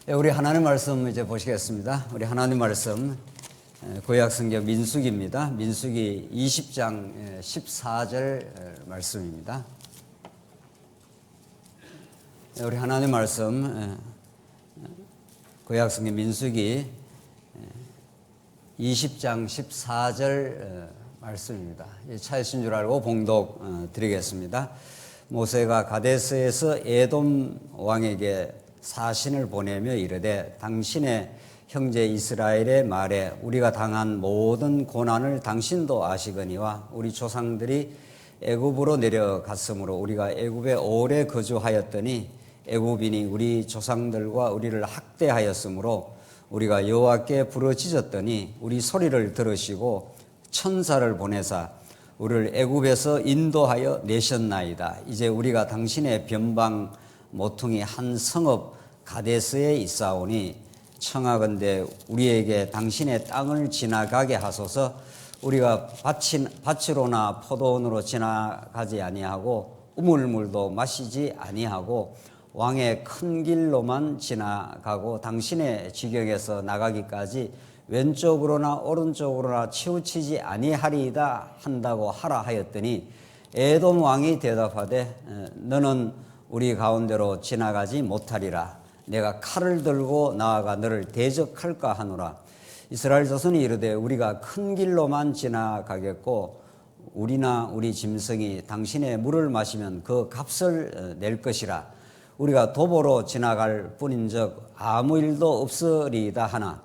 우리 하나님 말씀 이제 보시겠습니다. 우리 하나님 말씀 구약성경 민수기입니다. 민수기 20장 14절 말씀입니다. 우리 하나님 말씀 구약성경 민수기 20장 14절 말씀입니다. 차이신 줄 알고 봉독 드리겠습니다. 모세가 가데스에서 에돔 왕에게 사신을 보내며 이르되 당신의 형제 이스라엘의 말에 우리가 당한 모든 고난을 당신도 아시거니와 우리 조상들이 애굽으로 내려갔으므로 우리가 애굽에 오래 거주하였더니 애굽인이 우리 조상들과 우리를 학대하였으므로 우리가 여호와께 부르짖었더니 우리 소리를 들으시고 천사를 보내사 우리를 애굽에서 인도하여 내셨나이다. 이제 우리가 당신의 변방 모퉁이 한 성읍 가데스에 있사오니 청하건대 우리에게 당신의 땅을 지나가게 하소서. 우리가 밭으로나 포도원으로 지나가지 아니하고 우물물도 마시지 아니하고 왕의 큰 길로만 지나가고 당신의 지경에서 나가기까지 왼쪽으로나 오른쪽으로나 치우치지 아니하리이다 한다고 하라 하였더니 에돔 왕이 대답하되 너는 우리 가운데로 지나가지 못하리라. 내가 칼을 들고 나아가 너를 대적할까 하노라. 이스라엘 자손이 이르되 우리가 큰 길로만 지나가겠고 우리나 우리 짐승이 당신의 물을 마시면 그 값을 낼 것이라. 우리가 도보로 지나갈 뿐인즉 아무 일도 없으리이다 하나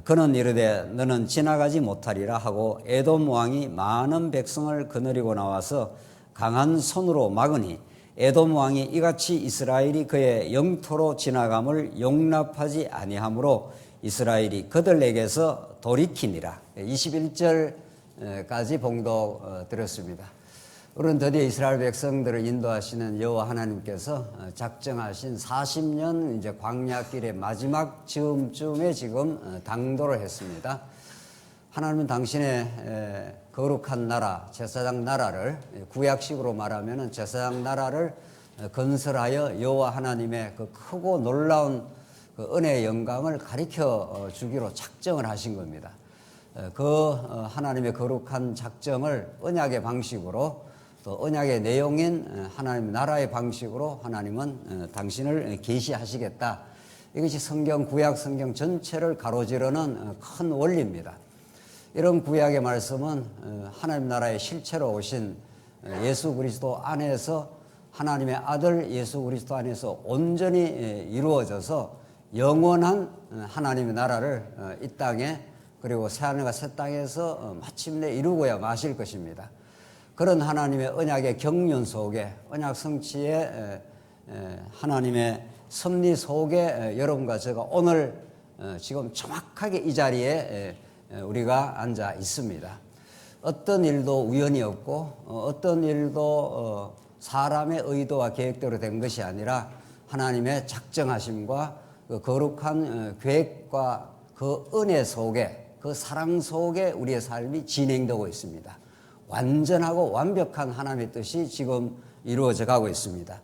그는 이르되 너는 지나가지 못하리라 하고 에돔 왕이 많은 백성을 거느리고 나와서 강한 손으로 막으니 에돔 왕이 이같이 이스라엘이 그의 영토로 지나감을 용납하지 아니하므로 이스라엘이 그들에게서 돌이키니라. 21절까지 봉독 드렸습니다. 우리는 드디어 이스라엘 백성들을 인도하시는 여호와 하나님께서 작정하신 40년 이제 광야길의 마지막 즈음쯤에 지금 당도를 했습니다. 하나님은 당신의 거룩한 나라, 제사장 나라를 구약식으로 말하면 제사장 나라를 건설하여 여호와 하나님의 그 크고 놀라운 그 은혜의 영광을 가리켜 주기로 작정을 하신 겁니다. 그 하나님의 거룩한 작정을 언약의 방식으로 또 언약의 내용인 하나님 나라의 방식으로 하나님은 당신을 계시하시겠다. 이것이 성경 구약 성경 전체를 가로지르는 큰 원리입니다. 이런 구약의 말씀은 하나님 나라의 실체로 오신 예수 그리스도 안에서 하나님의 아들 예수 그리스도 안에서 온전히 이루어져서 영원한 하나님의 나라를 이 땅에 그리고 새하늘과 새 땅에서 마침내 이루고야 마실 것입니다. 그런 하나님의 언약의 경륜 속에 언약 성취의 하나님의 섭리 속에 여러분과 제가 오늘 지금 정확하게 이 자리에 우리가 앉아 있습니다. 어떤 일도 우연이 없고 어떤 일도 사람의 의도와 계획대로 된 것이 아니라 하나님의 작정하심과 그 거룩한 계획과 그 은혜 속에 그 사랑 속에 우리의 삶이 진행되고 있습니다. 완전하고 완벽한 하나님의 뜻이 지금 이루어져 가고 있습니다.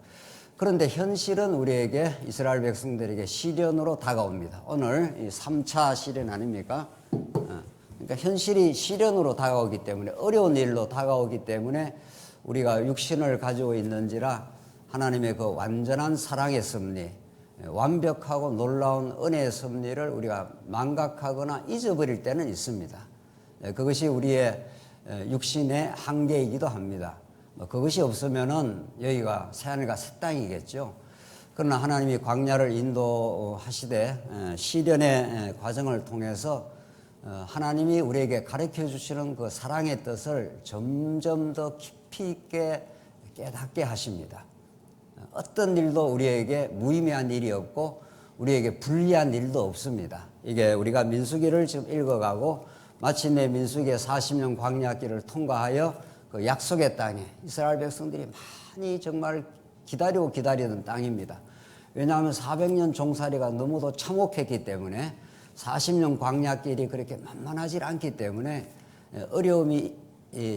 그런데 현실은 우리에게 이스라엘 백성들에게 시련으로 다가옵니다. 오늘 이 3차 시련 아닙니까? 그러니까 현실이 시련으로 다가오기 때문에 어려운 일로 다가오기 때문에 우리가 육신을 가지고 있는지라 하나님의 그 완전한 사랑의 섭리, 완벽하고 놀라운 은혜의 섭리를 우리가 망각하거나 잊어버릴 때는 있습니다. 그것이 우리의 육신의 한계이기도 합니다. 그것이 없으면은 여기가 새하늘과 새 땅이겠죠. 그러나 하나님이 광야를 인도하시되 시련의 과정을 통해서 하나님이 우리에게 가르쳐 주시는 그 사랑의 뜻을 점점 더 깊이 있게 깨닫게 하십니다. 어떤 일도 우리에게 무의미한 일이 없고 우리에게 불리한 일도 없습니다. 이게 우리가 민수기를 지금 읽어가고 마침내 민수기의 40년 광야길을 통과하여 그 약속의 땅에 이스라엘 백성들이 많이 정말 기다리던 땅입니다. 왜냐하면 400년 종살이가 너무도 참혹했기 때문에 40년 광야길이 그렇게 만만하지 않기 때문에 어려움이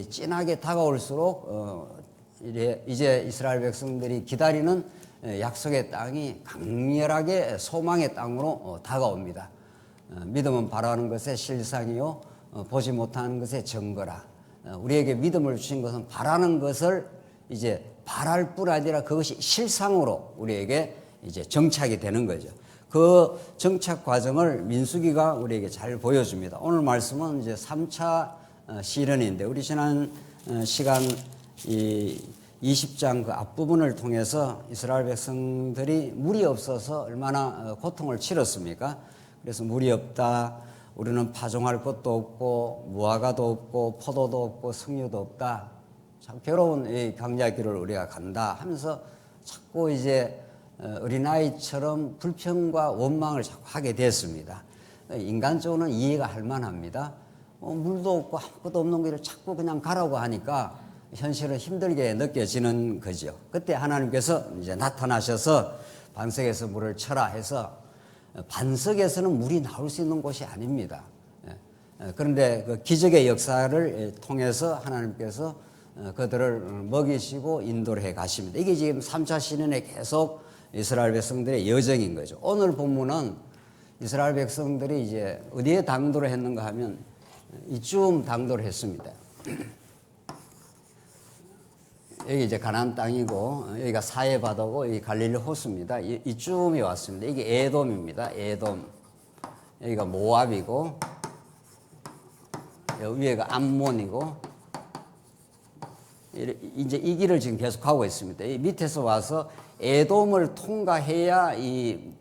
진하게 다가올수록 이제 이스라엘 백성들이 기다리는 약속의 땅이 강렬하게 소망의 땅으로 다가옵니다. 믿음은 바라는 것의 실상이요 보지 못하는 것의 증거라. 우리에게 믿음을 주신 것은 바라는 것을 이제 바랄 뿐 아니라 그것이 실상으로 우리에게 이제 정착이 되는 거죠. 그 정착 과정을 민수기가 우리에게 잘 보여줍니다. 오늘 말씀은 이제 3차 시련인데 우리 지난 시간 이 20장 그 앞부분을 통해서 이스라엘 백성들이 물이 없어서 얼마나 고통을 치렀습니까? 그래서 물이 없다. 우리는 파종할 것도 없고 무화과도 없고 포도도 없고 석류도 없다. 참 괴로운 이 광야길을 우리가 간다 하면서 자꾸 이제 어린아이처럼 불평과 원망을 자꾸 하게 됐습니다. 인간적으로는 이해가 할 만합니다. 물도 없고 아무것도 없는 길을 자꾸 그냥 가라고 하니까 현실은 힘들게 느껴지는 거죠. 그때 하나님께서 이제 나타나셔서 반석에서 물을 쳐라 해서 반석에서는 물이 나올 수 있는 곳이 아닙니다. 그런데 그 기적의 역사를 통해서 하나님께서 그들을 먹이시고 인도를 해 가십니다. 이게 지금 3차 시련에 계속 이스라엘 백성들의 여정인 거죠. 오늘 본문은 이스라엘 백성들이 이제 어디에 당도를 했는가 하면 이쯤 당도를 했습니다. 여기 이제 가나안 땅이고 여기가 사해 바다고 여기 갈릴리 호수입니다. 이쯤이 왔습니다. 이게 에돔입니다. 에돔. 여기가 모압이고 여기 위에가 암몬이고 이제 이 길을 지금 계속 가고 있습니다. 이 밑에서 와서 에돔을 통과해야 이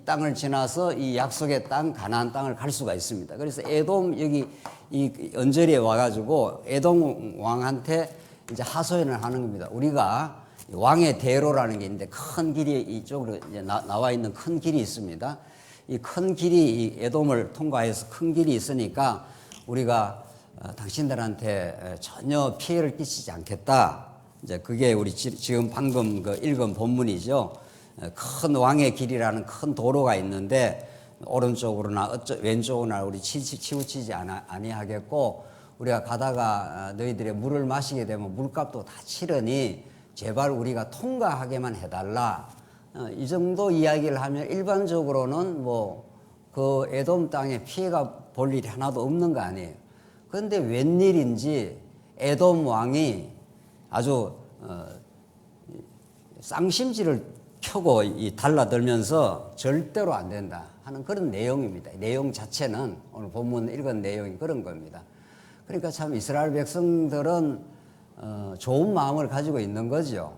땅을 지나서 이 약속의 땅 가나안 땅을 갈 수가 있습니다. 그래서 에돔 여기 이 언저리에 와가지고 에돔 왕한테 이제 하소연을 하는 겁니다. 우리가 왕의 대로라는 게 있는데 큰 길이 이쪽으로 이제 나와 있는 큰 길이 있습니다. 이 큰 길이 이 에돔을 통과해서 큰 길이 있으니까 우리가 당신들한테 전혀 피해를 끼치지 않겠다. 이제 그게 우리 지금 방금 그 읽은 본문이죠. 큰 왕의 길이라는 큰 도로가 있는데 오른쪽으로나 왼쪽으로나 우리 치우치지 아니하겠고 우리가 가다가 너희들의 물을 마시게 되면 물값도 다 치르니 제발 우리가 통과하게만 해달라. 이 정도 이야기를 하면 일반적으로는 뭐 그 에돔 땅에 피해가 볼 일이 하나도 없는 거 아니에요. 그런데 웬일인지 에돔 왕이 아주 쌍심지를 켜고 달라들면서 절대로 안 된다 하는 그런 내용입니다. 내용 자체는 오늘 본문 읽은 내용이 그런 겁니다. 그러니까 참 이스라엘 백성들은 좋은 마음을 가지고 있는 거죠.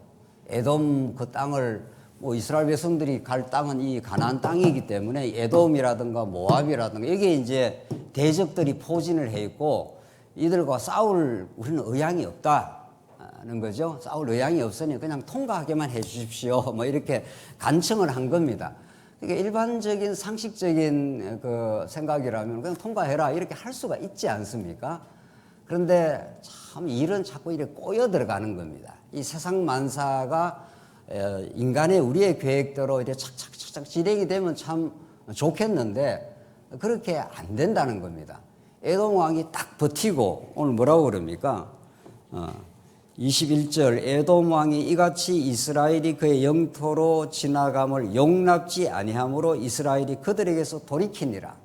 에돔 그 땅을 뭐 이스라엘 백성들이 갈 땅은 이 가나안 땅이기 때문에 에돔이라든가 모압이라든가 여기에 이제 대적들이 포진을 해 있고 이들과 싸울 우리는 의향이 없다는 거죠. 싸울 의향이 없으니 그냥 통과하게만 해 주십시오. 뭐 이렇게 간청을 한 겁니다. 그러니까 일반적인 상식적인 그 생각이라면 그냥 통과해라 이렇게 할 수가 있지 않습니까? 그런데 참 일은 자꾸 이렇게 꼬여 들어가는 겁니다. 이 세상 만사가 인간의 우리의 계획대로 이렇게 착착착착 진행이 되면 참 좋겠는데 그렇게 안 된다는 겁니다. 에돔 왕이 딱 버티고 오늘 뭐라고 그럽니까? 21절 에돔 왕이 이같이 이스라엘이 그의 영토로 지나감을 용납지 아니하므로 이스라엘이 그들에게서 돌이키니라.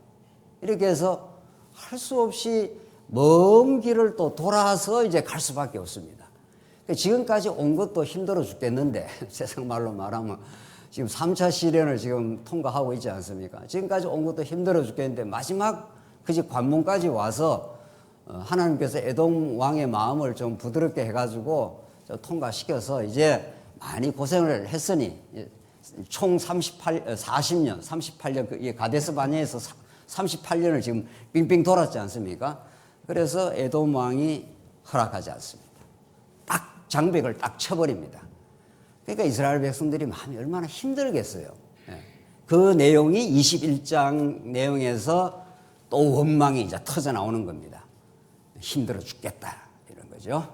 이렇게 해서 할 수 없이 먼 길을 또 돌아서 이제 갈 수밖에 없습니다. 지금까지 온 것도 힘들어 죽겠는데 세상 말로 말하면 지금 3차 시련을 지금 통과하고 있지 않습니까? 지금까지 온 것도 힘들어 죽겠는데 마지막 그 집 관문까지 와서 하나님께서 에돔 왕의 마음을 좀 부드럽게 해가지고 통과시켜서 이제 많이 고생을 했으니 총 40년, 38년 가데스 바네에서 38년을 지금 빙빙 돌았지 않습니까? 그래서 에돔 왕이 허락하지 않습니다. 딱 장벽을 딱 쳐버립니다. 그러니까 이스라엘 백성들이 마음이 얼마나 힘들겠어요. 그 내용이 21장 내용에서 또 원망이 이제 터져 나오는 겁니다. 힘들어 죽겠다 이런 거죠.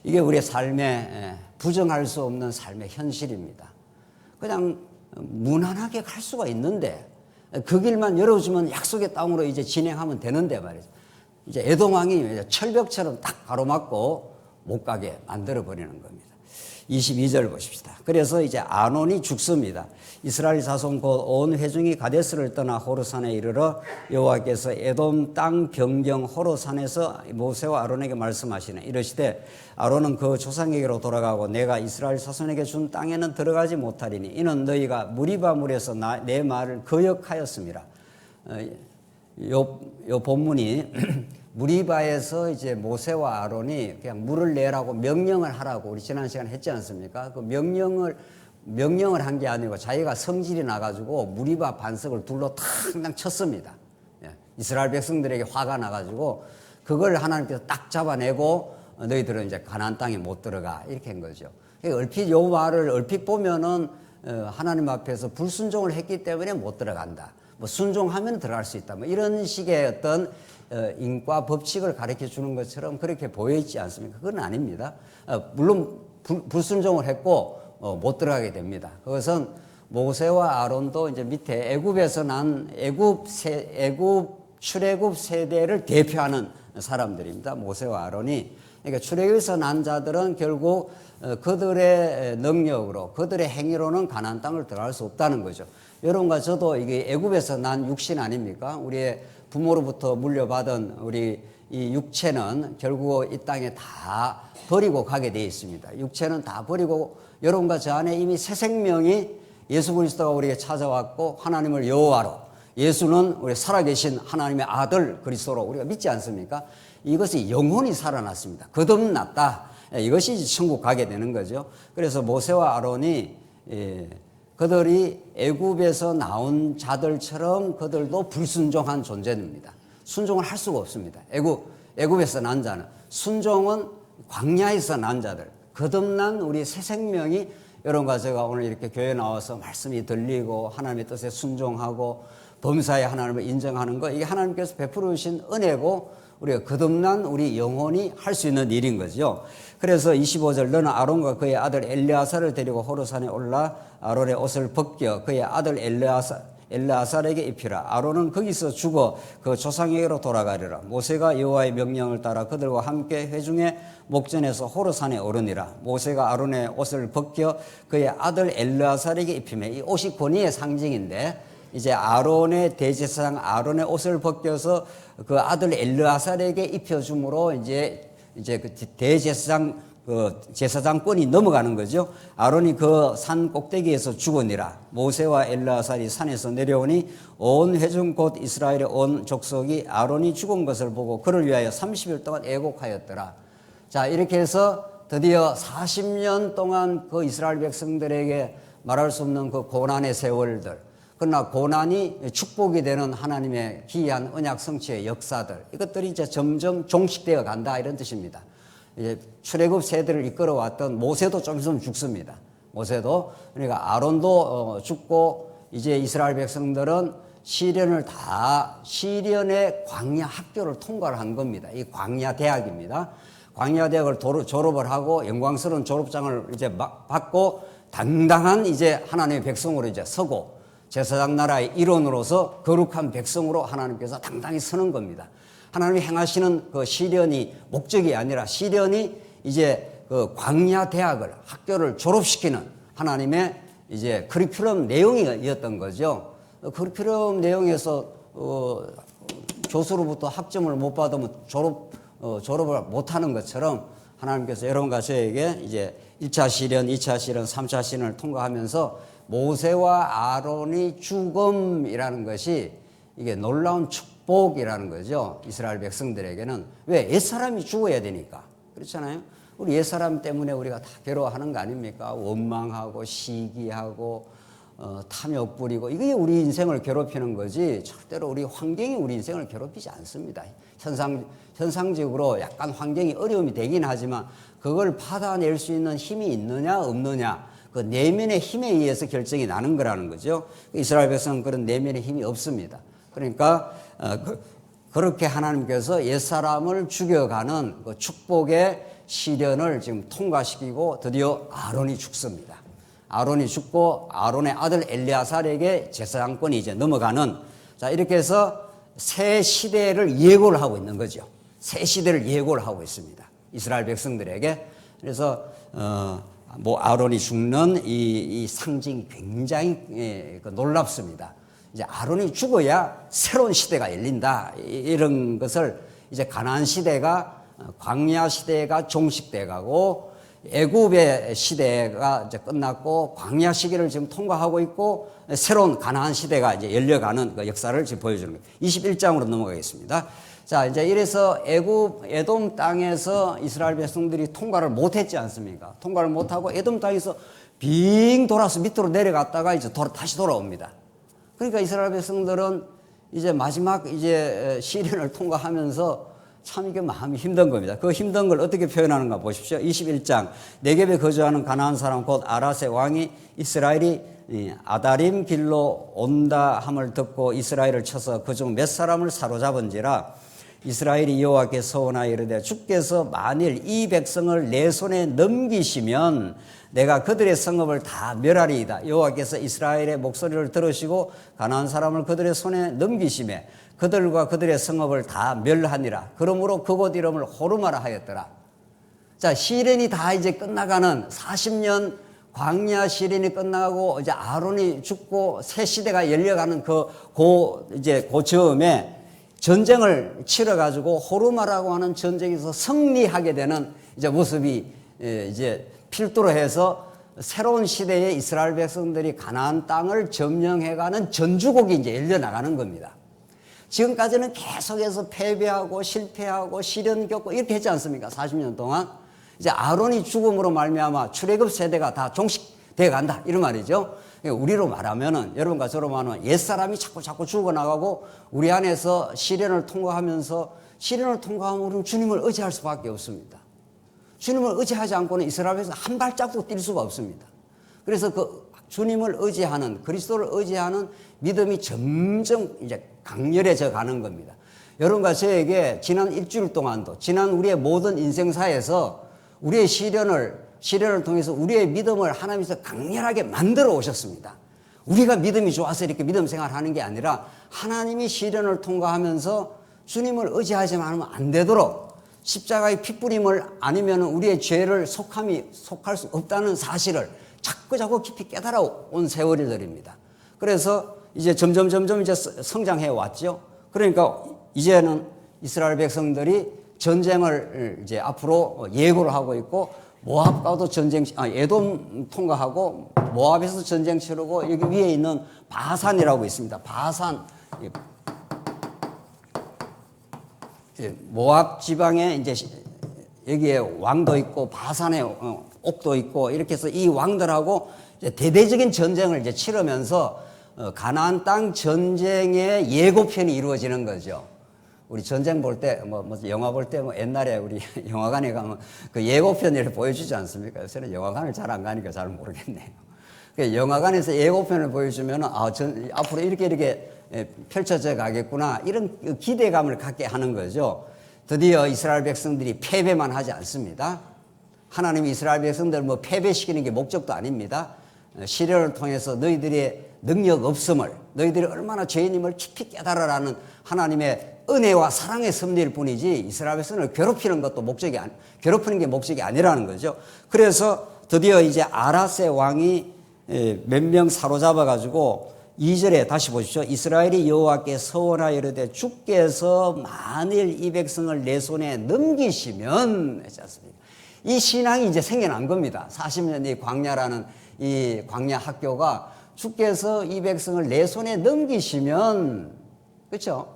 이게 우리의 삶에 부정할 수 없는 삶의 현실입니다. 그냥 무난하게 갈 수가 있는데 그 길만 열어주면 약속의 땅으로 이제 진행하면 되는데 말이죠. 이제 에돔 왕이 철벽처럼 딱 가로막고 못 가게 만들어 버리는 겁니다. 22절 보십시다. 그래서 이제 아론이 죽습니다. 이스라엘 자손 곧 온 회중이 가데스를 떠나 호르산에 이르러 여호와께서 에돔 땅 변경 호르산에서 모세와 아론에게 말씀하시네. 이르시되 아론은 그 조상에게로 돌아가고 내가 이스라엘 자손에게 준 땅에는 들어가지 못하리니 이는 너희가 무리바 물에서 내 말을 거역하였습니다. 요 본문이 무리바에서 이제 모세와 아론이 그냥 물을 내라고 명령을 하라고 우리 지난 시간에 했지 않습니까? 그 명령을 한 게 아니고 자기가 성질이 나가지고 무리바 반석을 둘로 탕탕 쳤습니다. 이스라엘 백성들에게 화가 나가지고 그걸 하나님께서 딱 잡아내고 너희들은 이제 가나안 땅에 못 들어가 이렇게 한 거죠. 얼핏 요 말을 얼핏 보면은 하나님 앞에서 불순종을 했기 때문에 못 들어간다. 뭐 순종하면 들어갈 수 있다. 뭐 이런 식의 어떤 인과 법칙을 가르쳐 주는 것처럼 그렇게 보여 있지 않습니까? 그건 아닙니다. 물론 불순종을 했고 못 들어가게 됩니다. 그것은 모세와 아론도 이제 밑에 애굽에서 난 출애굽 세대를 대표하는 사람들입니다. 모세와 아론이. 그러니까 출애굽에서 난 자들은 결국 그들의 능력으로 그들의 행위로는 가나안 땅을 들어갈 수 없다는 거죠. 여러분과 저도 이게 애굽에서 난 육신 아닙니까? 우리의 부모로부터 물려받은 우리 이 육체는 결국 이 땅에 다 버리고 가게 되어 있습니다. 육체는 다 버리고 여러분과 저 안에 이미 새 생명이 예수 그리스도가 우리에게 찾아왔고 하나님을 여호와로 예수는 우리 살아계신 하나님의 아들 그리스도로 우리가 믿지 않습니까? 이것이 영혼이 살아났습니다. 거듭났다. 이것이 천국 가게 되는 거죠. 그래서 모세와 아론이 그들이 애굽에서 나온 자들처럼 그들도 불순종한 존재입니다. 순종을 할 수가 없습니다. 애굽에서 난 자는 순종은 광야에서 난 자들, 거듭난 우리 새 생명이 여러분과 제가 오늘 이렇게 교회에 나와서 말씀이 들리고 하나님의 뜻에 순종하고 범사에 하나님을 인정하는 거 이게 하나님께서 베풀어 주신 은혜고 우리가 거듭난 우리 영혼이 할 수 있는 일인 거죠. 그래서 25절 너는 아론과 그의 아들 엘르아살을 데리고 호르산에 올라 아론의 옷을 벗겨 그의 아들 엘르아살에게 입히라. 아론은 거기서 죽어 그 조상에게로 돌아가리라. 모세가 여호와의 명령을 따라 그들과 함께 회중의 목전에서 호르산에 오르니라. 모세가 아론의 옷을 벗겨 그의 아들 엘르아살에게 입히매 이 옷이 권위의 상징인데 이제 아론의 대제사장 아론의 옷을 벗겨서 그 아들 엘르아살에게 입혀줌으로 이제 그 대제사장 제사장권이 넘어가는 거죠. 아론이 그 산 꼭대기에서 죽으니라. 모세와 엘르아살이 산에서 내려오니 온 회중 곧 이스라엘의 온 족속이 아론이 죽은 것을 보고 그를 위하여 30일 동안 애곡하였더라. 자, 이렇게 해서 드디어 40년 동안 그 이스라엘 백성들에게 말할 수 없는 그 고난의 세월들, 그러나 고난이 축복이 되는 하나님의 기이한 언약 성취의 역사들, 이것들이 이제 점점 종식되어 간다 이런 뜻입니다. 이제 출애굽 세대를 이끌어왔던 모세도 좀 있으면 죽습니다. 모세도 그러니까 아론도 죽고 이제 이스라엘 백성들은 시련의 광야 학교를 통과를 한 겁니다. 이 광야 대학입니다. 광야 대학을 졸업을 하고 영광스러운 졸업장을 이제 받고 당당한 이제 하나님의 백성으로 이제 서고 제사장 나라의 일원으로서 거룩한 백성으로 하나님께서 당당히 서는 겁니다. 하나님이 행하시는 그 시련이 목적이 아니라 시련이 이제 그 광야 대학을 학교를 졸업시키는 하나님의 이제 커리큘럼 내용이었던 거죠. 커리큘럼 내용에서 교수로부터 학점을 못 받으면 졸업을 못 하는 것처럼 하나님께서 여러분과 저에게 이제 1차 시련, 2차 시련, 3차 시련을 통과하면서 모세와 아론이 죽음이라는 것이 이게 놀라운 축복이라는 거죠. 이스라엘 백성들에게는. 왜? 옛사람이 죽어야 되니까. 그렇잖아요. 우리 옛사람 때문에 우리가 다 괴로워하는 거 아닙니까? 원망하고 시기하고 탐욕 부리고 이게 우리 인생을 괴롭히는 거지 절대로 우리 환경이 우리 인생을 괴롭히지 않습니다. 현상적으로 약간 환경이 어려움이 되긴 하지만 그걸 받아낼 수 있는 힘이 있느냐 없느냐 그 내면의 힘에 의해서 결정이 나는 거라는 거죠. 이스라엘 백성은 그런 내면의 힘이 없습니다. 그러니까 그렇게 하나님께서 옛사람을 죽여가는 그 축복의 시련을 지금 통과시키고 드디어 아론이 죽습니다. 아론이 죽고 아론의 아들 엘르아살에게 제사장권이 이제 넘어가는, 자, 이렇게 해서 새 시대를 예고를 하고 있는 거죠. 새 시대를 예고를 하고 있습니다. 이스라엘 백성들에게. 그래서 뭐 아론이 죽는 이 상징이 굉장히 놀랍습니다. 이제 아론이 죽어야 새로운 시대가 열린다. 이런 것을 이제 가나안 시대가 광야 시대가 종식돼 가고 애굽의 시대가 이제 끝났고 광야 시기를 지금 통과하고 있고 새로운 가나안 시대가 이제 열려가는 그 역사를 지금 보여주는 거예요. 21장으로 넘어가겠습니다. 자, 이제 이래서 에돔 땅에서 이스라엘 백성들이 통과를 못했지 않습니까? 통과를 못하고 에돔 땅에서 빙 돌아서 밑으로 내려갔다가 이제 다시 돌아옵니다. 그러니까 이스라엘 백성들은 이제 마지막 이제 시련을 통과하면서 참 이게 마음이 힘든 겁니다. 그 힘든 걸 어떻게 표현하는가 보십시오. 21장 네겝에 거주하는 가나안 사람 곧 아라세 왕이 이스라엘이 아다림 길로 온다 함을 듣고 이스라엘을 쳐서 그중 몇 사람을 사로잡은지라 이스라엘이 여호와께 서원하여 이르되 주께서 만일 이 백성을 내 손에 넘기시면 내가 그들의 성읍을 다 멸하리이다. 여호와께서 이스라엘의 목소리를 들으시고 가나안 사람을 그들의 손에 넘기시매 그들과 그들의 성읍을 다 멸하니라. 그러므로 그곳 이름을 호르마라 하였더라. 자, 시련이 다 이제 끝나가는 40년 광야 시련이 끝나고 이제 아론이 죽고 새 시대가 열려가는 그 즈음에 전쟁을 치러가지고 호르마라고 하는 전쟁에서 승리하게 되는 이제 모습이 이제 필두로 해서 새로운 시대에 이스라엘 백성들이 가나안 땅을 점령해가는 전주곡이 이제 열려나가는 겁니다. 지금까지는 계속해서 패배하고 실패하고 시련 겪고 이렇게 했지 않습니까? 40년 동안. 이제 아론이 죽음으로 말미암아 출애굽 세대가 다 종식되어 간다. 이런 말이죠. 우리로 말하면은, 여러분과 저로 말하면 옛사람이 자꾸 죽어나가고 우리 안에서 시련을 통과하면서 시련을 통과하면 우리는 주님을 의지할 수밖에 없습니다. 주님을 의지하지 않고는 이스라엘에서 한 발짝도 뛸 수가 없습니다. 그래서 그 주님을 의지하는, 그리스도를 의지하는 믿음이 점점 이제 강렬해져 가는 겁니다. 여러분과 저에게 지난 일주일 동안도, 지난 우리의 모든 인생사에서 우리의 시련을 통해서 우리의 믿음을 하나님께서 강렬하게 만들어 오셨습니다. 우리가 믿음이 좋아서 이렇게 믿음 생활하는 게 아니라 하나님이 시련을 통과하면서 주님을 의지하지 않으면 안 되도록 십자가의 핏부림을 아니면 우리의 죄를 속할 수 없다는 사실을 자꾸 깊이 깨달아 온 세월들입니다. 그래서 이제 점점 이제 성장해 왔죠. 그러니까 이제는 이스라엘 백성들이 전쟁을 이제 앞으로 예고를 하고 있고 모압과도 에돔 통과하고 모압에서 전쟁 치르고 여기 위에 있는 바산이라고 있습니다. 바산. 모압 지방에 이제 여기에 왕도 있고 바산에 옥도 있고 이렇게 해서 이 왕들하고 이제 대대적인 전쟁을 이제 치르면서 가나안 땅 전쟁의 예고편이 이루어지는 거죠. 우리 전쟁 볼 때, 영화 볼 때, 옛날에 우리 영화관에 가면 그 예고편을 보여주지 않습니까? 요새는 영화관을 잘 안 가니까 잘 모르겠네요. 그 영화관에서 예고편을 보여주면, 앞으로 이렇게 펼쳐져 가겠구나. 이런 기대감을 갖게 하는 거죠. 드디어 이스라엘 백성들이 패배만 하지 않습니다. 하나님이 이스라엘 백성들을 패배시키는 게 목적도 아닙니다. 시련을 통해서 너희들의 능력 없음을, 너희들이 얼마나 죄인임을 깊이 깨달으라는 하나님의 은혜와 사랑의 섭리일 뿐이지 이스라엘 백성을 괴롭히는 게 목적이 아니라는 거죠. 그래서 드디어 이제 아라세 왕이 몇 명 사로잡아 가지고 2절에 다시 보십시오. 이스라엘이 여호와께 서원하여 이르되 주께서 만일 이 백성을 내 손에 넘기시면 했지 않습니까? 이 신앙이 이제 생겨난 겁니다. 40년 이 광야라는 이 광야 학교가 주께서 이 백성을 내 손에 넘기시면, 그렇죠?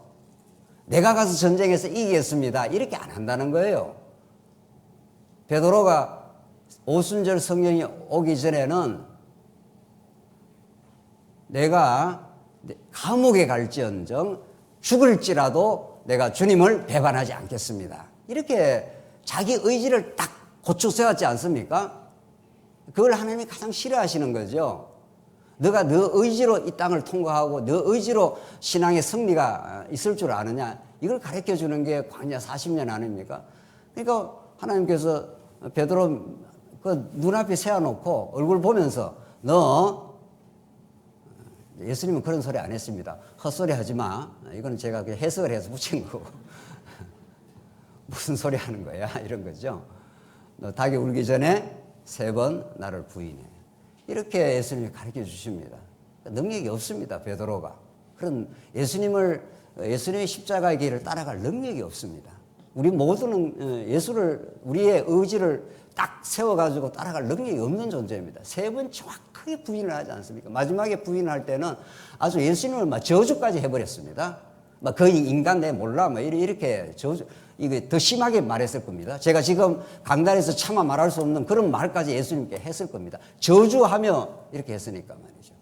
내가 가서 전쟁에서 이기겠습니다. 이렇게 안 한다는 거예요. 베드로가 오순절 성령이 오기 전에는 내가 감옥에 갈지언정 죽을지라도 내가 주님을 배반하지 않겠습니다. 이렇게 자기 의지를 딱 고쳐 세웠지 않습니까? 그걸 하나님이 가장 싫어하시는 거죠. 너가 너 의지로 이 땅을 통과하고 너 의지로 신앙의 승리가 있을 줄 아느냐, 이걸 가르쳐 주는 게 광야 40년 아닙니까? 그러니까 하나님께서 베드로 그 눈앞에 세워놓고 얼굴 보면서 너, 예수님은 그런 소리 안 했습니다. 헛소리 하지 마. 이건 제가 그냥 해석을 해서 붙인 거고. 무슨 소리 하는 거야? 이런 거죠. 너 닭이 울기 전에 3번 나를 부인해. 이렇게 예수님이 가르쳐 주십니다. 능력이 없습니다. 베드로가. 그런 예수님의 십자가의 길을 따라갈 능력이 없습니다. 우리 모두는 우리의 의지를 딱 세워가지고 따라갈 능력이 없는 존재입니다. 3번 정확하게 부인을 하지 않습니까? 마지막에 부인할 때는 아주 예수님을 막 저주까지 해버렸습니다. 막 거의 인간 내 몰라. 막 이렇게 저주, 이게 더 심하게 말했을 겁니다. 제가 지금 강단에서 차마 말할 수 없는 그런 말까지 예수님께 했을 겁니다. 저주하며 이렇게 했으니까 말이죠.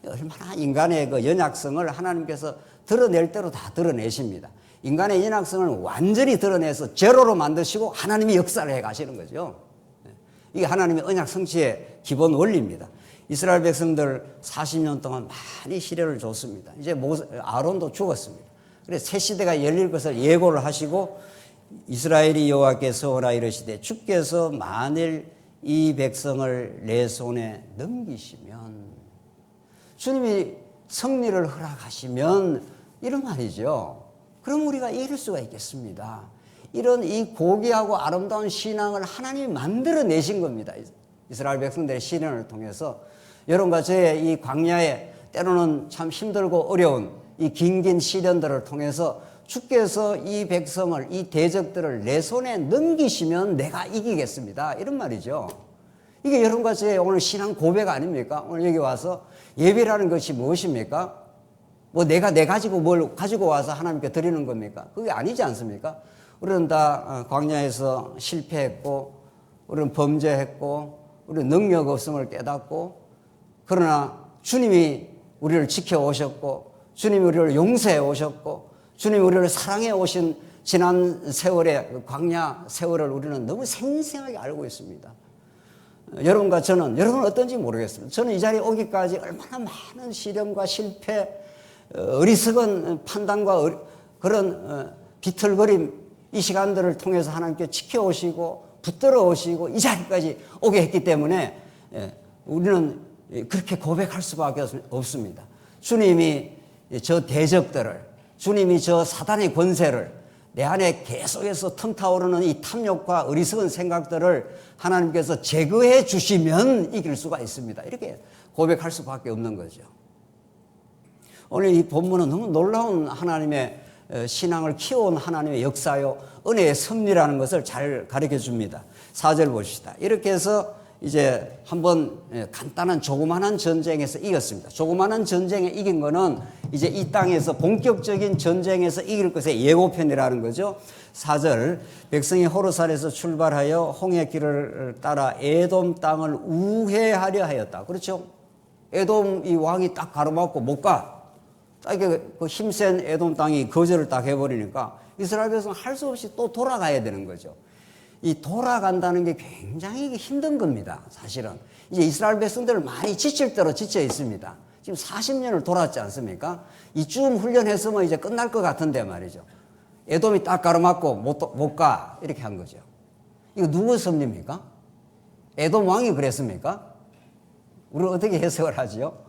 얼마나 인간의 그 연약성을 하나님께서 드러낼 대로 다 드러내십니다. 인간의 연약성을 완전히 드러내서 제로로 만드시고 하나님이 역사를 해 가시는 거죠. 이게 하나님의 언약 성취의 기본 원리입니다. 이스라엘 백성들 40년 동안 많이 시련을 줬습니다. 이제 아론도 죽었습니다. 그래서 새 시대가 열릴 것을 예고를 하시고 이스라엘이 여호와께 서오라 이르시되 주께서 만일 이 백성을 내 손에 넘기시면, 주님이 승리를 허락하시면 이런 말이죠. 그럼 우리가 이길 수가 있겠습니다. 이런 이 고귀하고 아름다운 신앙을 하나님이 만들어내신 겁니다. 이스라엘 백성들의 시련을 통해서 여러분과 저의 이 광야에 때로는 참 힘들고 어려운 이 긴긴 시련들을 통해서 주께서 이 백성을, 이 대적들을 내 손에 넘기시면 내가 이기겠습니다. 이런 말이죠. 이게 여러분과 저의 오늘 신앙 고백 아닙니까? 오늘 여기 와서 예배라는 것이 무엇입니까? 뭐 내가 가지고 뭘 가지고 와서 하나님께 드리는 겁니까? 그게 아니지 않습니까? 우리는 다 광야에서 실패했고, 우리는 범죄했고, 우리는 능력 없음을 깨닫고, 그러나 주님이 우리를 지켜오셨고, 주님이 우리를 용서해 오셨고, 주님이 우리를 사랑해 오신 지난 세월의 광야 세월을 우리는 너무 생생하게 알고 있습니다. 여러분과 저는, 여러분은 어떤지 모르겠습니다. 저는 이 자리에 오기까지 얼마나 많은 시련과 실패, 어리석은 판단과 그런 비틀거림, 이 시간들을 통해서 하나님께 지켜오시고 붙들어 오시고 이 자리까지 오게 했기 때문에 우리는 그렇게 고백할 수밖에 없습니다. 주님이 저 대적들을, 주님이 저 사단의 권세를 내 안에 계속해서 틈타오르는 이 탐욕과 어리석은 생각들을 하나님께서 제거해 주시면 이길 수가 있습니다. 이렇게 고백할 수밖에 없는 거죠. 오늘 이 본문은 너무 놀라운 하나님의 신앙을 키워온 하나님의 역사요, 은혜의 섭리라는 것을 잘 가르쳐 줍니다. 4절 보십시다. 이렇게 해서 이제 한번 간단한 조그마한 전쟁에서 이겼습니다. 조그마한 전쟁에 이긴 거는 이제 이 땅에서 본격적인 전쟁에서 이길 것의 예고편이라는 거죠. 4절, 백성이 호르산에서 출발하여 홍해 길을 따라 에돔 땅을 우회하려 하였다. 그렇죠? 에돔 이 왕이 딱 가로막고 못 가. 그 힘센 에돔 땅이 거절을 딱 해버리니까 이스라엘 백성은 할 수 없이 또 돌아가야 되는 거죠. 이 돌아간다는 게 굉장히 힘든 겁니다. 사실은 이제 이스라엘 백성들 많이 지칠 대로 지쳐 있습니다. 지금 40년을 돌았지 않습니까? 이쯤 훈련했으면 이제 끝날 것 같은데 말이죠. 에돔이 딱 가로막고 못 가 이렇게 한 거죠. 이거 누구 섭리입니까? 에돔 왕이 그랬습니까? 우리는 어떻게 해석을 하지요?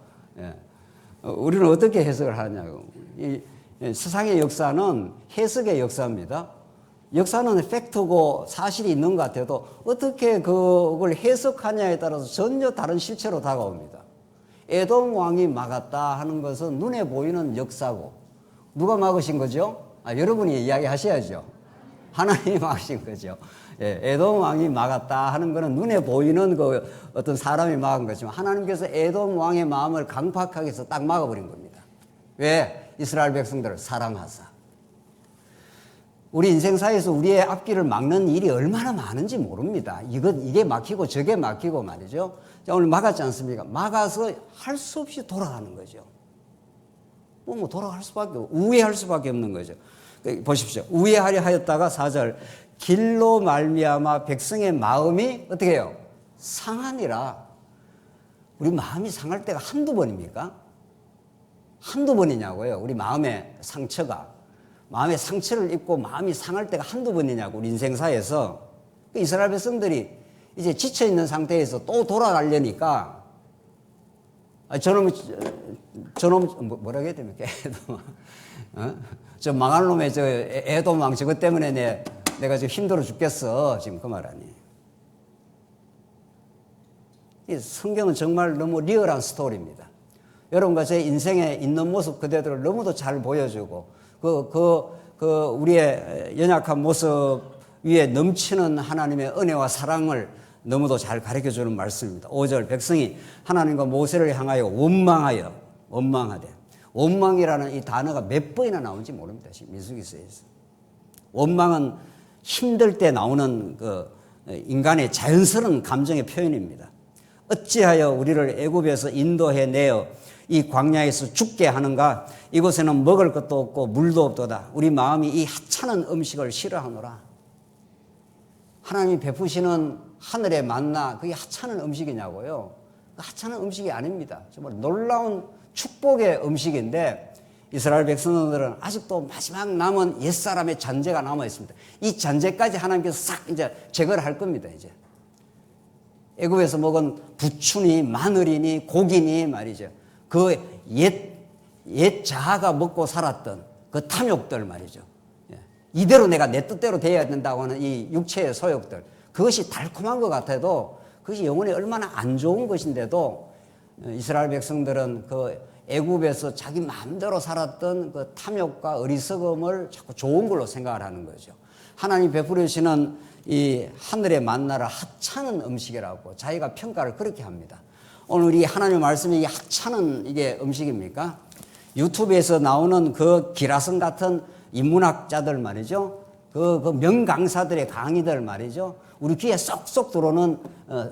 우리는 어떻게 해석을 하냐고. 이 세상의 역사는 해석의 역사입니다. 역사는 팩트고 사실이 있는 것 같아도 어떻게 그걸 해석하냐에 따라서 전혀 다른 실체로 다가옵니다. 에돔 왕이 막았다 하는 것은 눈에 보이는 역사고, 누가 막으신 거죠? 여러분이 이야기하셔야죠. 하나님이 막으신 거죠. 에돔 왕이 막았다 하는 것은 눈에 보이는 그 어떤 사람이 막은 거지만 하나님께서 에돔 왕의 마음을 강팍하게 해서 딱 막아버린 겁니다. 왜? 이스라엘 백성들을 사랑하사. 우리 인생사에서 우리의 앞길을 막는 일이 얼마나 많은지 모릅니다. 이게 막히고 저게 막히고 말이죠. 자, 오늘 막았지 않습니까? 막아서 할 수 없이 돌아가는 거죠. 뭐 돌아갈 수밖에 없고 우회할 수밖에 없는 거죠. 보십시오. 우회하려 하였다가 4절, 길로 말미암아 백성의 마음이 어떻게 해요? 상하니라. 우리 마음이 상할 때가 한두 번입니까? 한두 번이냐고요. 우리 마음의 상처가. 마음의 상처를 입고 마음이 상할 때가 한두 번이냐고. 우리 인생사에서. 이스라엘 백성들이 이제 지쳐있는 상태에서 또 돌아가려니까 저놈 뭐라고 해야 됩니까? 저 망할 놈의 저 에돔 왕 저것 때문에 내가 지금 힘들어 죽겠어. 지금 그 말 아니에요. 이 성경은 정말 너무 리얼한 스토리입니다. 여러분과 제 인생에 있는 모습 그대로 너무도 잘 보여주고 우리의 연약한 모습 위에 넘치는 하나님의 은혜와 사랑을 너무도 잘 가르쳐 주는 말씀입니다. 5절 백성이 하나님과 모세를 향하여 원망하되 원망이라는 이 단어가 몇 번이나 나오는지 모릅니다. 민수기서에서. 원망은 힘들 때 나오는 인간의 자연스러운 감정의 표현입니다. 어찌하여 우리를 애굽에서 인도해 내어 이 광야에서 죽게 하는가? 이곳에는 먹을 것도 없고 물도 없도다. 우리 마음이 이 하찮은 음식을 싫어하노라. 하나님이 베푸시는 하늘의 만나, 그게 하찮은 음식이냐고요? 하찮은 음식이 아닙니다. 정말 놀라운 축복의 음식인데 이스라엘 백성들은 아직도 마지막 남은 옛사람의 잔재가 남아 있습니다. 이 잔재까지 하나님께서 싹 이제 제거를 할 겁니다. 이제 애굽에서 먹은 부추니 마늘이니 고기니 말이죠. 그 옛 자아가 먹고 살았던 그 탐욕들 말이죠. 이대로 내가 내 뜻대로 되어야 된다고 하는 이 육체의 소욕들, 그것이 달콤한 것 같아도 그것이 영혼에 얼마나 안 좋은 것인데도 이스라엘 백성들은 그 애굽에서 자기 마음대로 살았던 그 탐욕과 어리석음을 자꾸 좋은 걸로 생각을 하는 거죠. 하나님 베풀으시는 이 하늘의 만나를 하찮은 음식이라고 자기가 평가를 그렇게 합니다. 오늘 이 하나님의 말씀이 하찮은 이게 음식입니까? 유튜브에서 나오는 그 기라성 같은 인문학자들 말이죠. 그 명강사들의 강의들 말이죠. 우리 귀에 쏙쏙 들어오는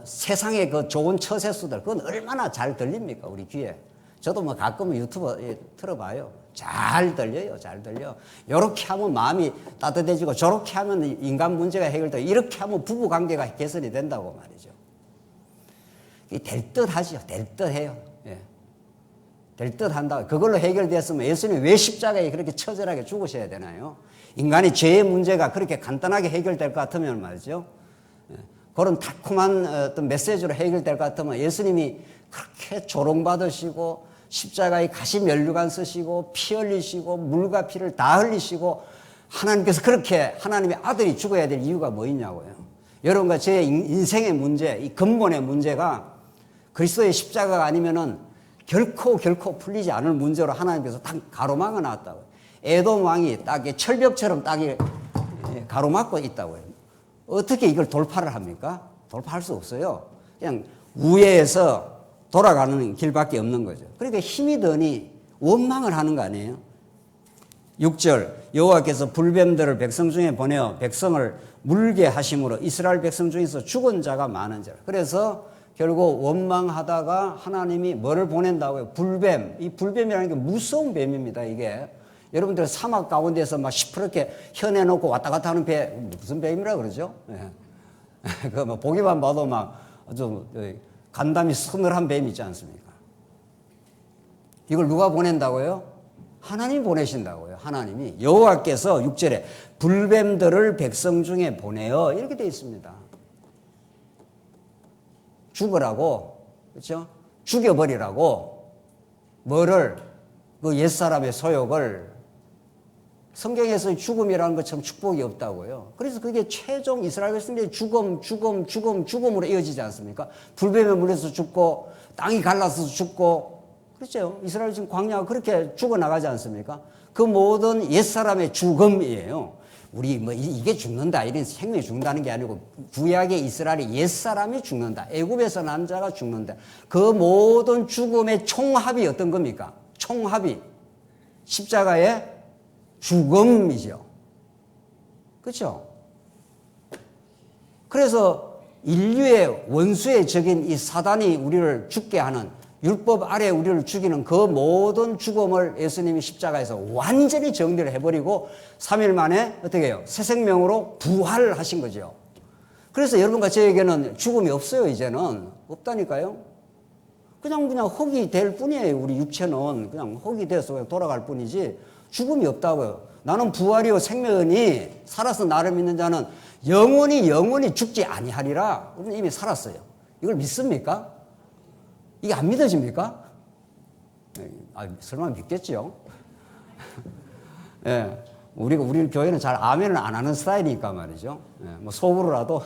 세상의 그 좋은 처세수들, 그건 얼마나 잘 들립니까? 우리 귀에. 저도 뭐 가끔은 유튜브 틀어봐요. 잘 들려요. 잘 들려. 이렇게 하면 마음이 따뜻해지고 저렇게 하면 인간 문제가 해결되고 이렇게 하면 부부 관계가 개선이 된다고 말이죠. 될 듯하죠. 될 듯해요. 예. 될 듯한다. 그걸로 해결됐으면 예수님이 왜 십자가에 그렇게 처절하게 죽으셔야 되나요? 인간의 죄의 문제가 그렇게 간단하게 해결될 것 같으면 말이죠. 예. 그런 달콤한 어떤 메시지로 해결될 것 같으면 예수님이 그렇게 조롱받으시고 십자가에 가시 면류관 쓰시고 피 흘리시고 물과 피를 다 흘리시고 하나님께서 그렇게 하나님의 아들이 죽어야 될 이유가 뭐 있냐고요. 여러분과 제 인생의 문제, 이 근본의 문제가 그리스도의 십자가가 아니면은 결코 풀리지 않을 문제로 하나님께서 딱 가로막아 놨다고요. 에돔 왕이 딱 철벽처럼 딱 가로막고 있다고요. 어떻게 이걸 돌파를 합니까? 돌파할 수 없어요. 그냥 우회해서 돌아가는 길밖에 없는 거죠. 그러니까 힘이 드니 원망을 하는 거 아니에요? 6절 여호와께서 불뱀들을 백성 중에 보내어 백성을 물게 하심으로 이스라엘 백성 중에서 죽은 자가 많은지라. 그래서 결국 원망하다가 하나님이 뭐를 보낸다고요? 불뱀. 이 불뱀이라는 게 무서운 뱀입니다. 이게 여러분들 사막 가운데서 막 시퍼렇게 현해놓고 왔다 갔다 하는 배, 무슨 뱀이라 그러죠? 예. 그 뭐 보기만 봐도 막 좀 간담이 서늘한 뱀이 있지 않습니까? 이걸 누가 보낸다고요? 하나님이 보내신다고요. 하나님이. 여호와께서 6절에 불뱀들을 백성 중에 보내어 이렇게 되어 있습니다. 죽으라고, 그렇죠? 죽여버리라고 뭐를 그 옛사람의 소욕을 성경에서 죽음이라는 것처럼 축복이 없다고요. 그래서 그게 최종 이스라엘 백성들의 죽음으로 이어지지 않습니까? 불뱀에 물려서 죽고 땅이 갈라서 죽고 그렇죠. 이스라엘 지금 광야가 그렇게 죽어나가지 않습니까? 그 모든 옛사람의 죽음이에요. 우리 뭐 이게 죽는다 이런 생명이 죽는다는 게 아니고 구약의 이스라엘의 옛사람이 죽는다. 애굽에서 난 자가 죽는다. 그 모든 죽음의 총합이 어떤 겁니까? 총합이 십자가의 죽음이죠. 그렇죠? 그래서 인류의 원수의 적인 이 사단이 우리를 죽게 하는 율법 아래 우리를 죽이는 그 모든 죽음을 예수님이 십자가에서 완전히 정리를 해버리고 3일 만에 어떻게 해요? 새 생명으로 부활하신 거죠. 그래서 여러분과 저에게는 죽음이 없어요. 이제는 없다니까요. 그냥 흙이 될 뿐이에요. 우리 육체는 그냥 흙이 돼서 그냥 돌아갈 뿐이지 죽음이 없다고요. 나는 부활이요 생명이 살아서 나를 믿는 자는 영원히 죽지 아니하리라. 이미 살았어요. 이걸 믿습니까? 이게 안 믿어집니까? 설마 믿겠죠? 예, 우리 교회는 잘 아멘을 안 하는 스타일이니까 말이죠. 예, 뭐 속으로라도.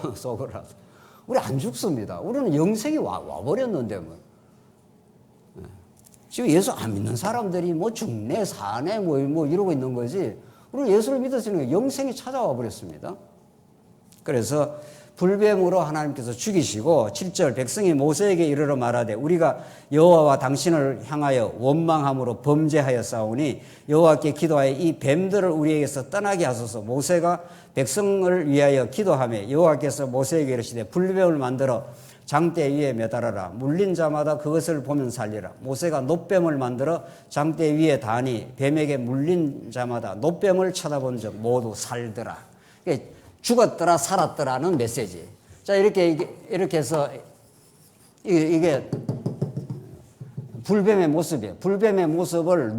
우리 안 죽습니다. 우리는 영생이 와버렸는데 뭐. 지금 예수 안 믿는 사람들이 뭐 죽네 사네 뭐 이러고 있는 거지. 우리는 예수를 믿었으니까 영생이 찾아와 버렸습니다. 그래서 불뱀으로 하나님께서 죽이시고 7절 백성이 모세에게 이르러 말하되 우리가 여호와와 당신을 향하여 원망함으로 범죄하여 싸우니 여호와께 기도하여 이 뱀들을 우리에게서 떠나게 하소서. 모세가 백성을 위하여 기도하며 여호와께서 모세에게 이르시되 불뱀을 만들어 장대 위에 매달아라. 물린 자마다 그것을 보면 살리라. 모세가 놋뱀을 만들어 장대 위에 다니 뱀에게 물린 자마다 놋뱀을 쳐다본 적 모두 살더라. 죽었더라 살았더라는 메시지. 자, 이렇게 해서 이게 불뱀의 모습이에요. 불뱀의 모습을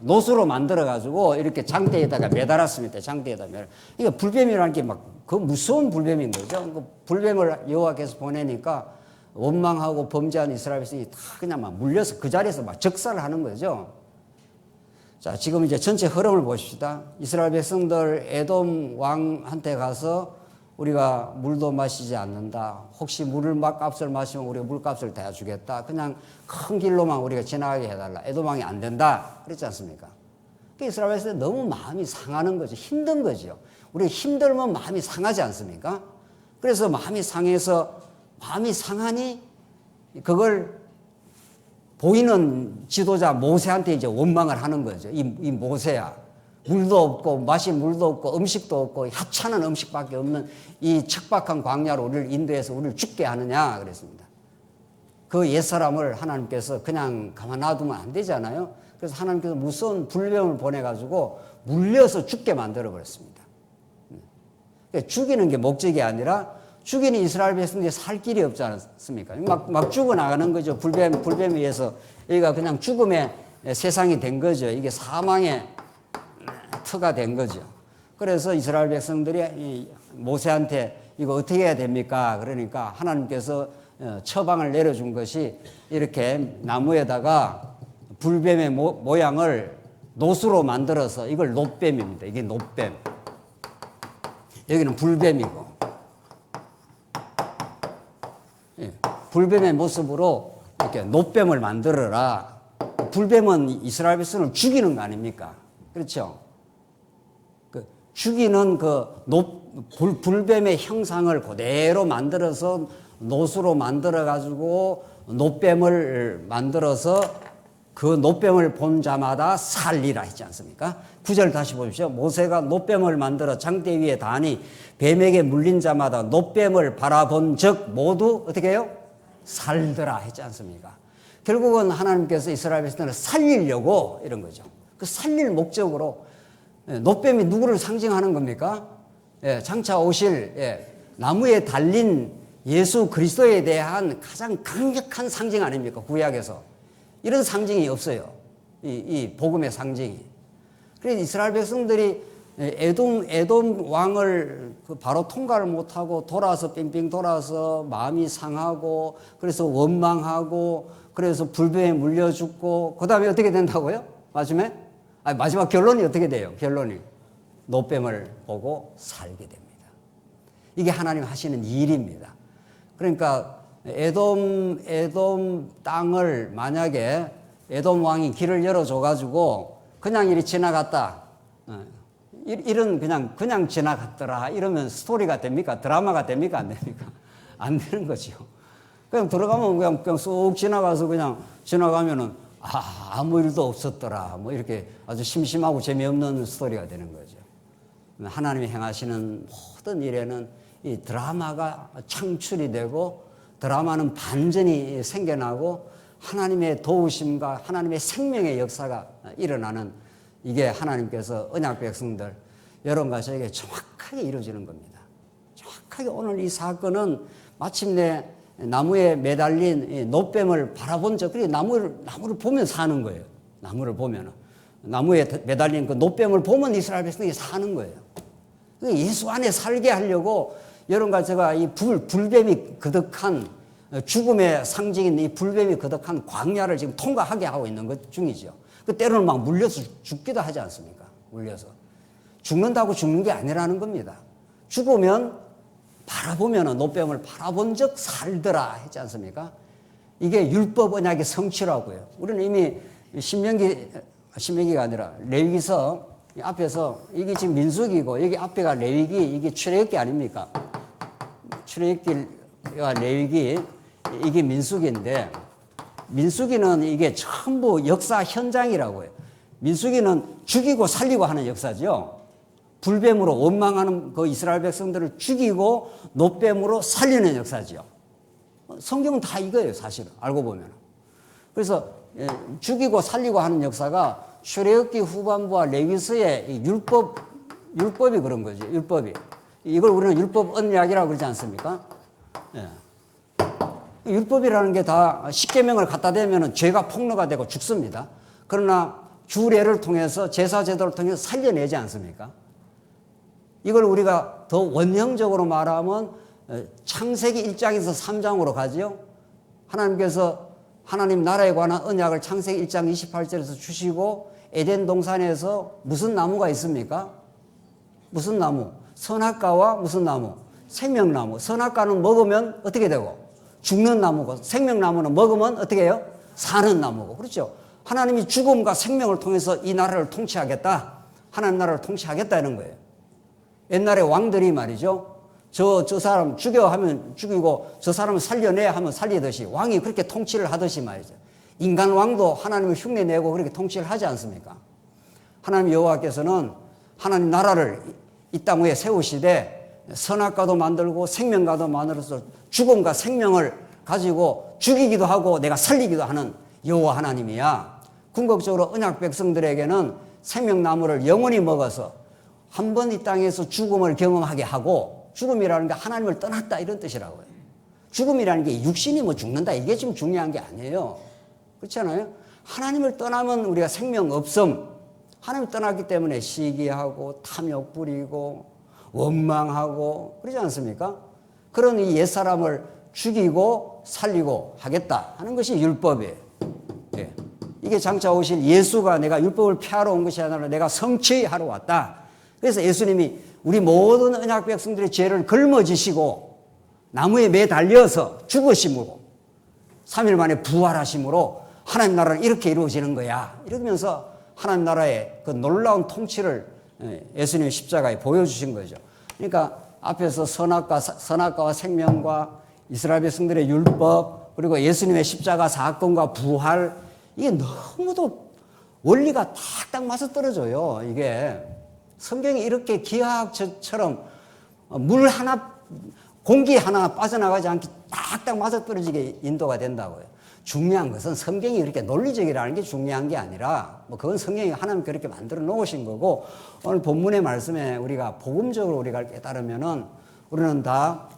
놋으로 만들어 가지고 이렇게 장대에다가 매달았습니다. 장대에다 매달. 이게 불뱀이라는 게 막 그 무서운 불뱀인 거죠. 그 불뱀을 여호와께서 보내니까 원망하고 범죄한 이스라엘 백성이 다 그냥 막 물려서 그 자리에서 막 적살을 하는 거죠. 자, 지금 이제 전체 흐름을 보십시다. 이스라엘 백성들 에돔 왕한테 가서 우리가 물도 마시지 않는다. 혹시 값을 마시면 우리가 물값을 다 주겠다. 그냥 큰 길로만 우리가 지나가게 해달라. 에돔 왕이 안 된다. 그랬지 않습니까? 이스라엘 백성이 너무 마음이 상하는 거죠. 힘든 거죠. 우리가 힘들면 마음이 상하지 않습니까? 그래서 마음이 상하니 그걸 보이는 지도자 모세한테 이제 원망을 하는 거죠. 이 모세야. 물도 없고, 마실 물도 없고, 음식도 없고, 하찮은 음식밖에 없는 이 척박한 광야로 우리를 인도해서 우리를 죽게 하느냐, 그랬습니다. 그 옛사람을 하나님께서 그냥 가만 놔두면 안 되잖아요. 그래서 하나님께서 무서운 불뱀을 보내가지고 물려서 죽게 만들어버렸습니다. 죽이는 게 목적이 아니라 죽이는 이스라엘 백성들이 살 길이 없지 않습니까? 막 죽어나가는 거죠. 불뱀에 의해서 여기가 그냥 죽음의 세상이 된 거죠. 이게 사망의 터가 된 거죠. 그래서 이스라엘 백성들이 모세한테 이거 어떻게 해야 됩니까? 그러니까 하나님께서 처방을 내려준 것이 이렇게 나무에다가 불뱀의 모양을 놋으로 만들어서 이걸 놋뱀입니다. 이게 놋뱀. 여기는 불뱀이고. 불뱀의 모습으로 이렇게 놋뱀을 만들어라. 불뱀은 이스라엘 백성을 죽이는 거 아닙니까? 그렇죠? 죽이는 불뱀의 형상을 그대로 만들어서 놋으로 만들어가지고 놋뱀을 만들어서 그 놋뱀을 본 자마다 살리라 했지 않습니까? 9절 다시 보십시오. 모세가 놋뱀을 만들어 장대 위에 다니 뱀에게 물린 자마다 놋뱀을 바라본 적 모두 어떻게 해요? 살더라 했지 않습니까? 결국은 하나님께서 이스라엘 백성을 살리려고 이런 거죠. 그 살릴 목적으로 놋뱀이 누구를 상징하는 겁니까? 장차 오실 나무에 달린 예수 그리스도에 대한 가장 강력한 상징 아닙니까? 구약에서. 이런 상징이 없어요. 이 복음의 상징이. 그래서 이스라엘 백성들이 에돔 왕을 바로 통과를 못하고 돌아서 빙빙 돌아서 마음이 상하고 그래서 원망하고 그래서 불뱀에 물려 죽고 그 다음에 어떻게 된다고요? 마지막 결론이 어떻게 돼요? 결론이 놋뱀을 보고 살게 됩니다. 이게 하나님 하시는 일입니다. 그러니까 에돔 땅을 만약에 에돔 왕이 길을 열어줘가지고 그냥 이리 지나갔다. 이런 그냥 지나갔더라. 이러면 스토리가 됩니까? 드라마가 됩니까? 안 됩니까? 안 되는 거죠. 그냥 들어가면 그냥 쑥 지나가서 그냥 지나가면은 아무 일도 없었더라. 뭐 이렇게 아주 심심하고 재미없는 스토리가 되는 거죠. 하나님이 행하시는 모든 일에는 이 드라마가 창출이 되고 드라마는 반전이 생겨나고 하나님의 도우심과 하나님의 생명의 역사가 일어나는 이게 하나님께서 언약 백성들 여러분과 저에게 정확하게 이루어지는 겁니다. 정확하게 오늘 이 사건은 마침내 나무에 매달린 놋뱀을 바라본 적, 그리고 나무를 보면 사는 거예요. 나무를 보면은. 나무에 매달린 그 놋뱀을 보면 이스라엘 백성이 사는 거예요. 예수 안에 살게 하려고 여러분과 제가 이 불뱀이 거듭한 죽음의 상징인 이 불뱀이 거듭한 광야를 지금 통과하게 하고 있는 것 중이죠. 그 때로는 막 물려서 죽기도 하지 않습니까? 물려서. 죽는다고 죽는 게 아니라는 겁니다. 죽으면 바라보면은 노뱀을 바라본 적 살더라 했지 않습니까? 이게 율법 언약의 성취라고요. 우리는 이미 신명기가 아니라 레위기서 앞에서 이게 지금 민수기고 여기 앞에가 레위기, 이게 출애굽기 아닙니까? 출애굽기와 레위기, 이게 민수기인데 민수기는 이게 전부 역사 현장이라고요. 민수기는 죽이고 살리고 하는 역사죠. 불뱀으로 원망하는 그 이스라엘 백성들을 죽이고 노뱀으로 살리는 역사죠. 성경은 다 이거예요, 사실은. 알고 보면. 그래서 죽이고 살리고 하는 역사가 출애굽기 후반부와 레위기서의 율법이 그런 거지, 율법이. 이걸 우리는 율법 언약이라고 그러지 않습니까? 예. 율법이라는 게 다 십계명을 갖다 대면 죄가 폭로가 되고 죽습니다. 그러나 규례를 통해서 제사 제도를 통해서 살려내지 않습니까? 이걸 우리가 더 원형적으로 말하면 창세기 1장에서 3장으로 가지요. 하나님께서 하나님 나라에 관한 언약을 창세기 1장 28절에서 주시고 에덴 동산에서 무슨 나무가 있습니까? 무슨 나무? 선악과와 무슨 나무? 생명나무. 선악과는 먹으면 어떻게 되고? 죽는 나무고, 생명나무는 먹으면 어떻게 해요? 사는 나무고. 그렇죠? 하나님이 죽음과 생명을 통해서 이 나라를 통치하겠다. 하나님 나라를 통치하겠다는 거예요. 옛날에 왕들이 말이죠. 저 사람 죽여 하면 죽이고 저 사람을 살려내 하면 살리듯이 왕이 그렇게 통치를 하듯이 말이죠. 인간 왕도 하나님을 흉내내고 그렇게 통치를 하지 않습니까? 하나님 여호와께서는 하나님 나라를 이 땅 위에 세우시되 선악과도 만들고 생명과도 만들어서 죽음과 생명을 가지고 죽이기도 하고 내가 살리기도 하는 여호와 하나님이야. 궁극적으로 언약 백성들에게는 생명나무를 영원히 먹어서 한 번 이 땅에서 죽음을 경험하게 하고, 죽음이라는 게 하나님을 떠났다 이런 뜻이라고요. 죽음이라는 게 육신이 뭐 죽는다 이게 지금 중요한 게 아니에요. 그렇잖아요. 하나님을 떠나면 우리가 생명 없음, 하나님을 떠났기 때문에 시기하고 탐욕 부리고 원망하고 그러지 않습니까? 그런 이 옛사람을 죽이고 살리고 하겠다 하는 것이 율법이에요. 예. 이게 장차 오실 예수가 내가 율법을 폐하러 온 것이 아니라 내가 성취하러 왔다. 그래서 예수님이 우리 모든 언약 백성들의 죄를 걸머지시고 나무에 매달려서 죽으심으로 3일 만에 부활하심으로 하나님 나라는 이렇게 이루어지는 거야. 이러면서 하나님 나라의 그 놀라운 통치를 예수님의 십자가에 보여주신 거죠. 그러니까 앞에서 선악과와 생명과 이스라엘 백성들의 율법, 그리고 예수님의 십자가 사건과 부활, 이게 너무도 원리가 탁딱 맞아떨어져요. 이게 성경이 이렇게 기하학처럼 물 하나, 공기 하나 빠져나가지 않게 딱딱 맞아떨어지게 인도가 된다고요. 중요한 것은 성경이 그렇게 논리적이라는 게 중요한 게 아니라, 뭐 그건 성경이 하나님 그렇게 만들어 놓으신 거고, 오늘 본문의 말씀에 우리가 복음적으로 우리가 깨달으면은 우리는 다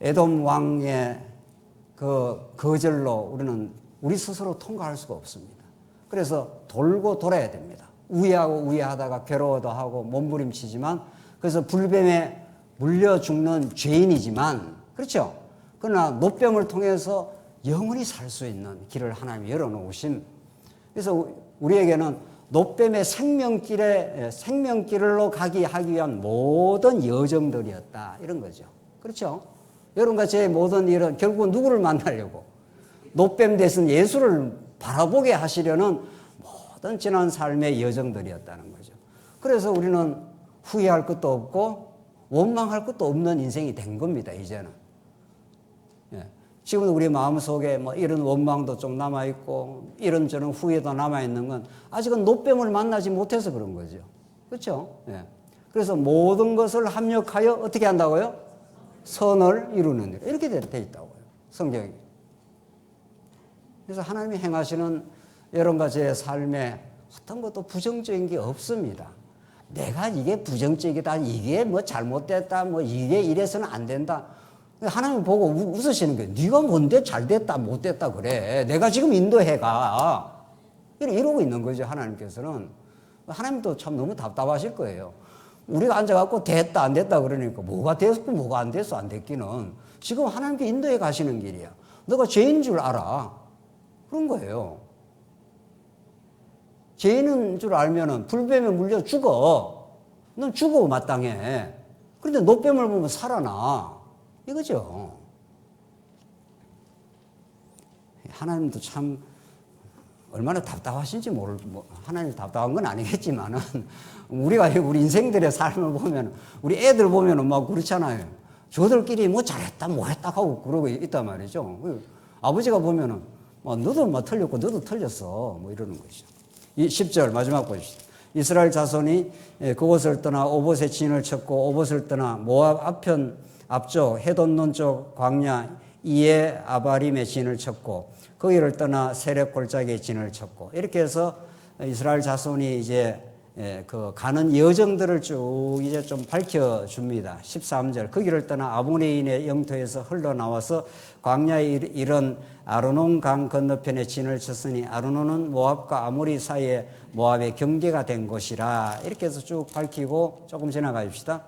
에돔 왕의 그 거절로 우리는 우리 스스로 통과할 수가 없습니다. 그래서 돌고 돌아야 됩니다. 우회하고 우회하다가 괴로워도 하고 몸부림치지만, 그래서 불뱀에 물려 죽는 죄인이지만, 그렇죠? 그러나 노뱀을 통해서 영원히 살 수 있는 길을 하나님이 열어놓으신, 그래서 우리에게는 노뱀의 생명길로 하기 위한 모든 여정들이었다 이런 거죠. 그렇죠? 여러분과 제 모든 일은 결국은 누구를 만나려고? 노뱀 대신 예수를 바라보게 하시려는 모든 지난 삶의 여정들이었다는 거죠. 그래서 우리는 후회할 것도 없고 원망할 것도 없는 인생이 된 겁니다, 이제는. 예. 지금 우리 마음속에 뭐 이런 원망도 좀 남아있고 이런저런 후회도 남아있는 건 아직은 노뱀을 만나지 못해서 그런 거죠. 그렇죠? 예. 그래서 모든 것을 합력하여 어떻게 한다고요? 선을 이루는 일. 이렇게 돼 있다고요, 성경이. 그래서 하나님이 행하시는 여러분과 제 삶에 어떤 것도 부정적인 게 없습니다. 내가 이게 부정적이다, 이게 뭐 잘못됐다, 뭐 이게 이래서는 안 된다. 하나님 보고 웃으시는 거예요. 네가 뭔데 잘됐다 못됐다 그래. 내가 지금 인도해가. 이러고 있는 거죠, 하나님께서는. 하나님도 참 너무 답답하실 거예요. 우리가 앉아갖고 됐다 안 됐다 그러니까 뭐가 됐고 뭐가 안 됐어 안 됐기는. 지금 하나님께 인도해 가시는 길이야. 너가 죄인 줄 알아. 그런 거예요. 죄인인 줄 알면은 불뱀에 물려 죽어. 넌 죽어 마땅해. 그런데 노뱀을 보면 살아나. 이거죠. 하나님도 참 얼마나 답답하신지 하나님 답답한 건 아니겠지만은, 우리 인생들의 삶을 보면, 우리 애들 보면은 막 그렇잖아요. 저들끼리 뭐 잘했다, 뭐 했다 하고 그러고 있단 말이죠. 아버지가 보면은, 너도 뭐 틀렸고, 너도 틀렸어. 뭐 이러는 거죠. 이 10절 마지막 보십시오. 이스라엘 자손이 그곳을 떠나 오봇의 진을 쳤고, 오봇을 떠나 모압 앞쪽 해돈논 쪽 광야 이에 아바림의 진을 쳤고, 거기를 떠나 세렙 골짜기의 진을 쳤고, 이렇게 해서 이스라엘 자손이 이제 그 가는 여정들을 쭉 이제 좀 밝혀줍니다. 13절. 거기를 떠나 아모레인의 영토에서 흘러나와서 광야에 이른 아르논 강 건너편에 진을 쳤으니 아르논은 모압과 아모리 사이에 모압의 경계가 된 곳이라. 이렇게 해서 쭉 밝히고 조금 지나가 봅시다.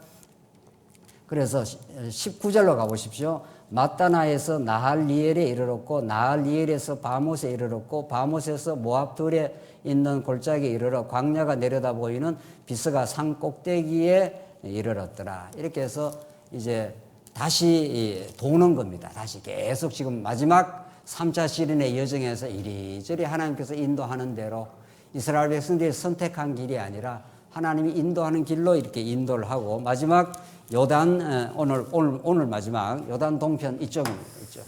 그래서 19절로 가보십시오. 마따나에서 나할리엘에 이르렀고, 나할리엘에서 바못에 이르렀고, 바못에서 모압들에 있는 골짜기에 이르러 광야가 내려다 보이는 비스가 산 꼭대기에 이르렀더라. 이렇게 해서 이제 다시 도는 겁니다. 다시 계속 지금 마지막 3차 시련의 여정에서 이리저리 하나님께서 인도하는 대로 이스라엘 백성들이 선택한 길이 아니라 하나님이 인도하는 길로 이렇게 인도를 하고, 마지막 요단, 오늘 마지막 요단 동편 이쪽 있죠.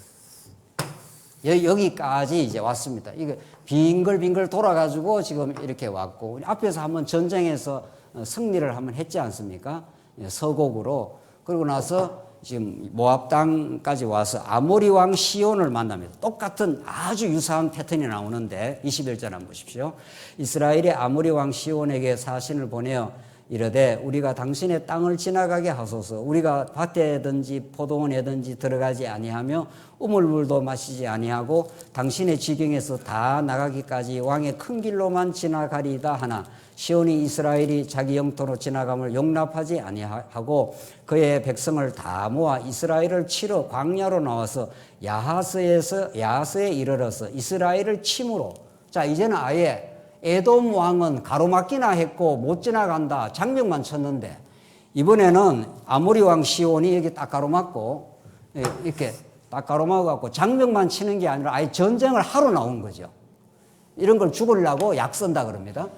여기까지 이제 왔습니다. 이거 빙글빙글 돌아가지고 지금 이렇게 왔고, 앞에서 한번 전쟁에서 승리를 한번 했지 않습니까? 서곡으로. 그러고 나서 지금 모압 땅까지 와서 아모리 왕 시온을 만납니다. 똑같은 아주 유사한 패턴이 나오는데 21절 한번 보십시오. 이스라엘이 아모리 왕 시온에게 사신을 보내어 이르되 우리가 당신의 땅을 지나가게 하소서. 우리가 밭에든지 포도원에든지 들어가지 아니하며 우물물도 마시지 아니하고 당신의 지경에서 다 나가기까지 왕의 큰 길로만 지나가리이다 하나 시온이 이스라엘이 자기 영토로 지나감을 용납하지 아니하고 그의 백성을 다 모아 이스라엘을 치러 광야로 나와서 야하스에 이르러서 이스라엘을 침으로. 자, 이제는 아예 에돔 왕은 가로막기나 했고 못 지나간다, 장벽만 쳤는데, 이번에는 아모리 왕 시온이 여기 딱 가로막고 이렇게 딱 가로막아갖고 장벽만 치는 게 아니라 아예 전쟁을 하러 나온 거죠. 이런 걸 죽으려고 약 쓴다 그럽니다.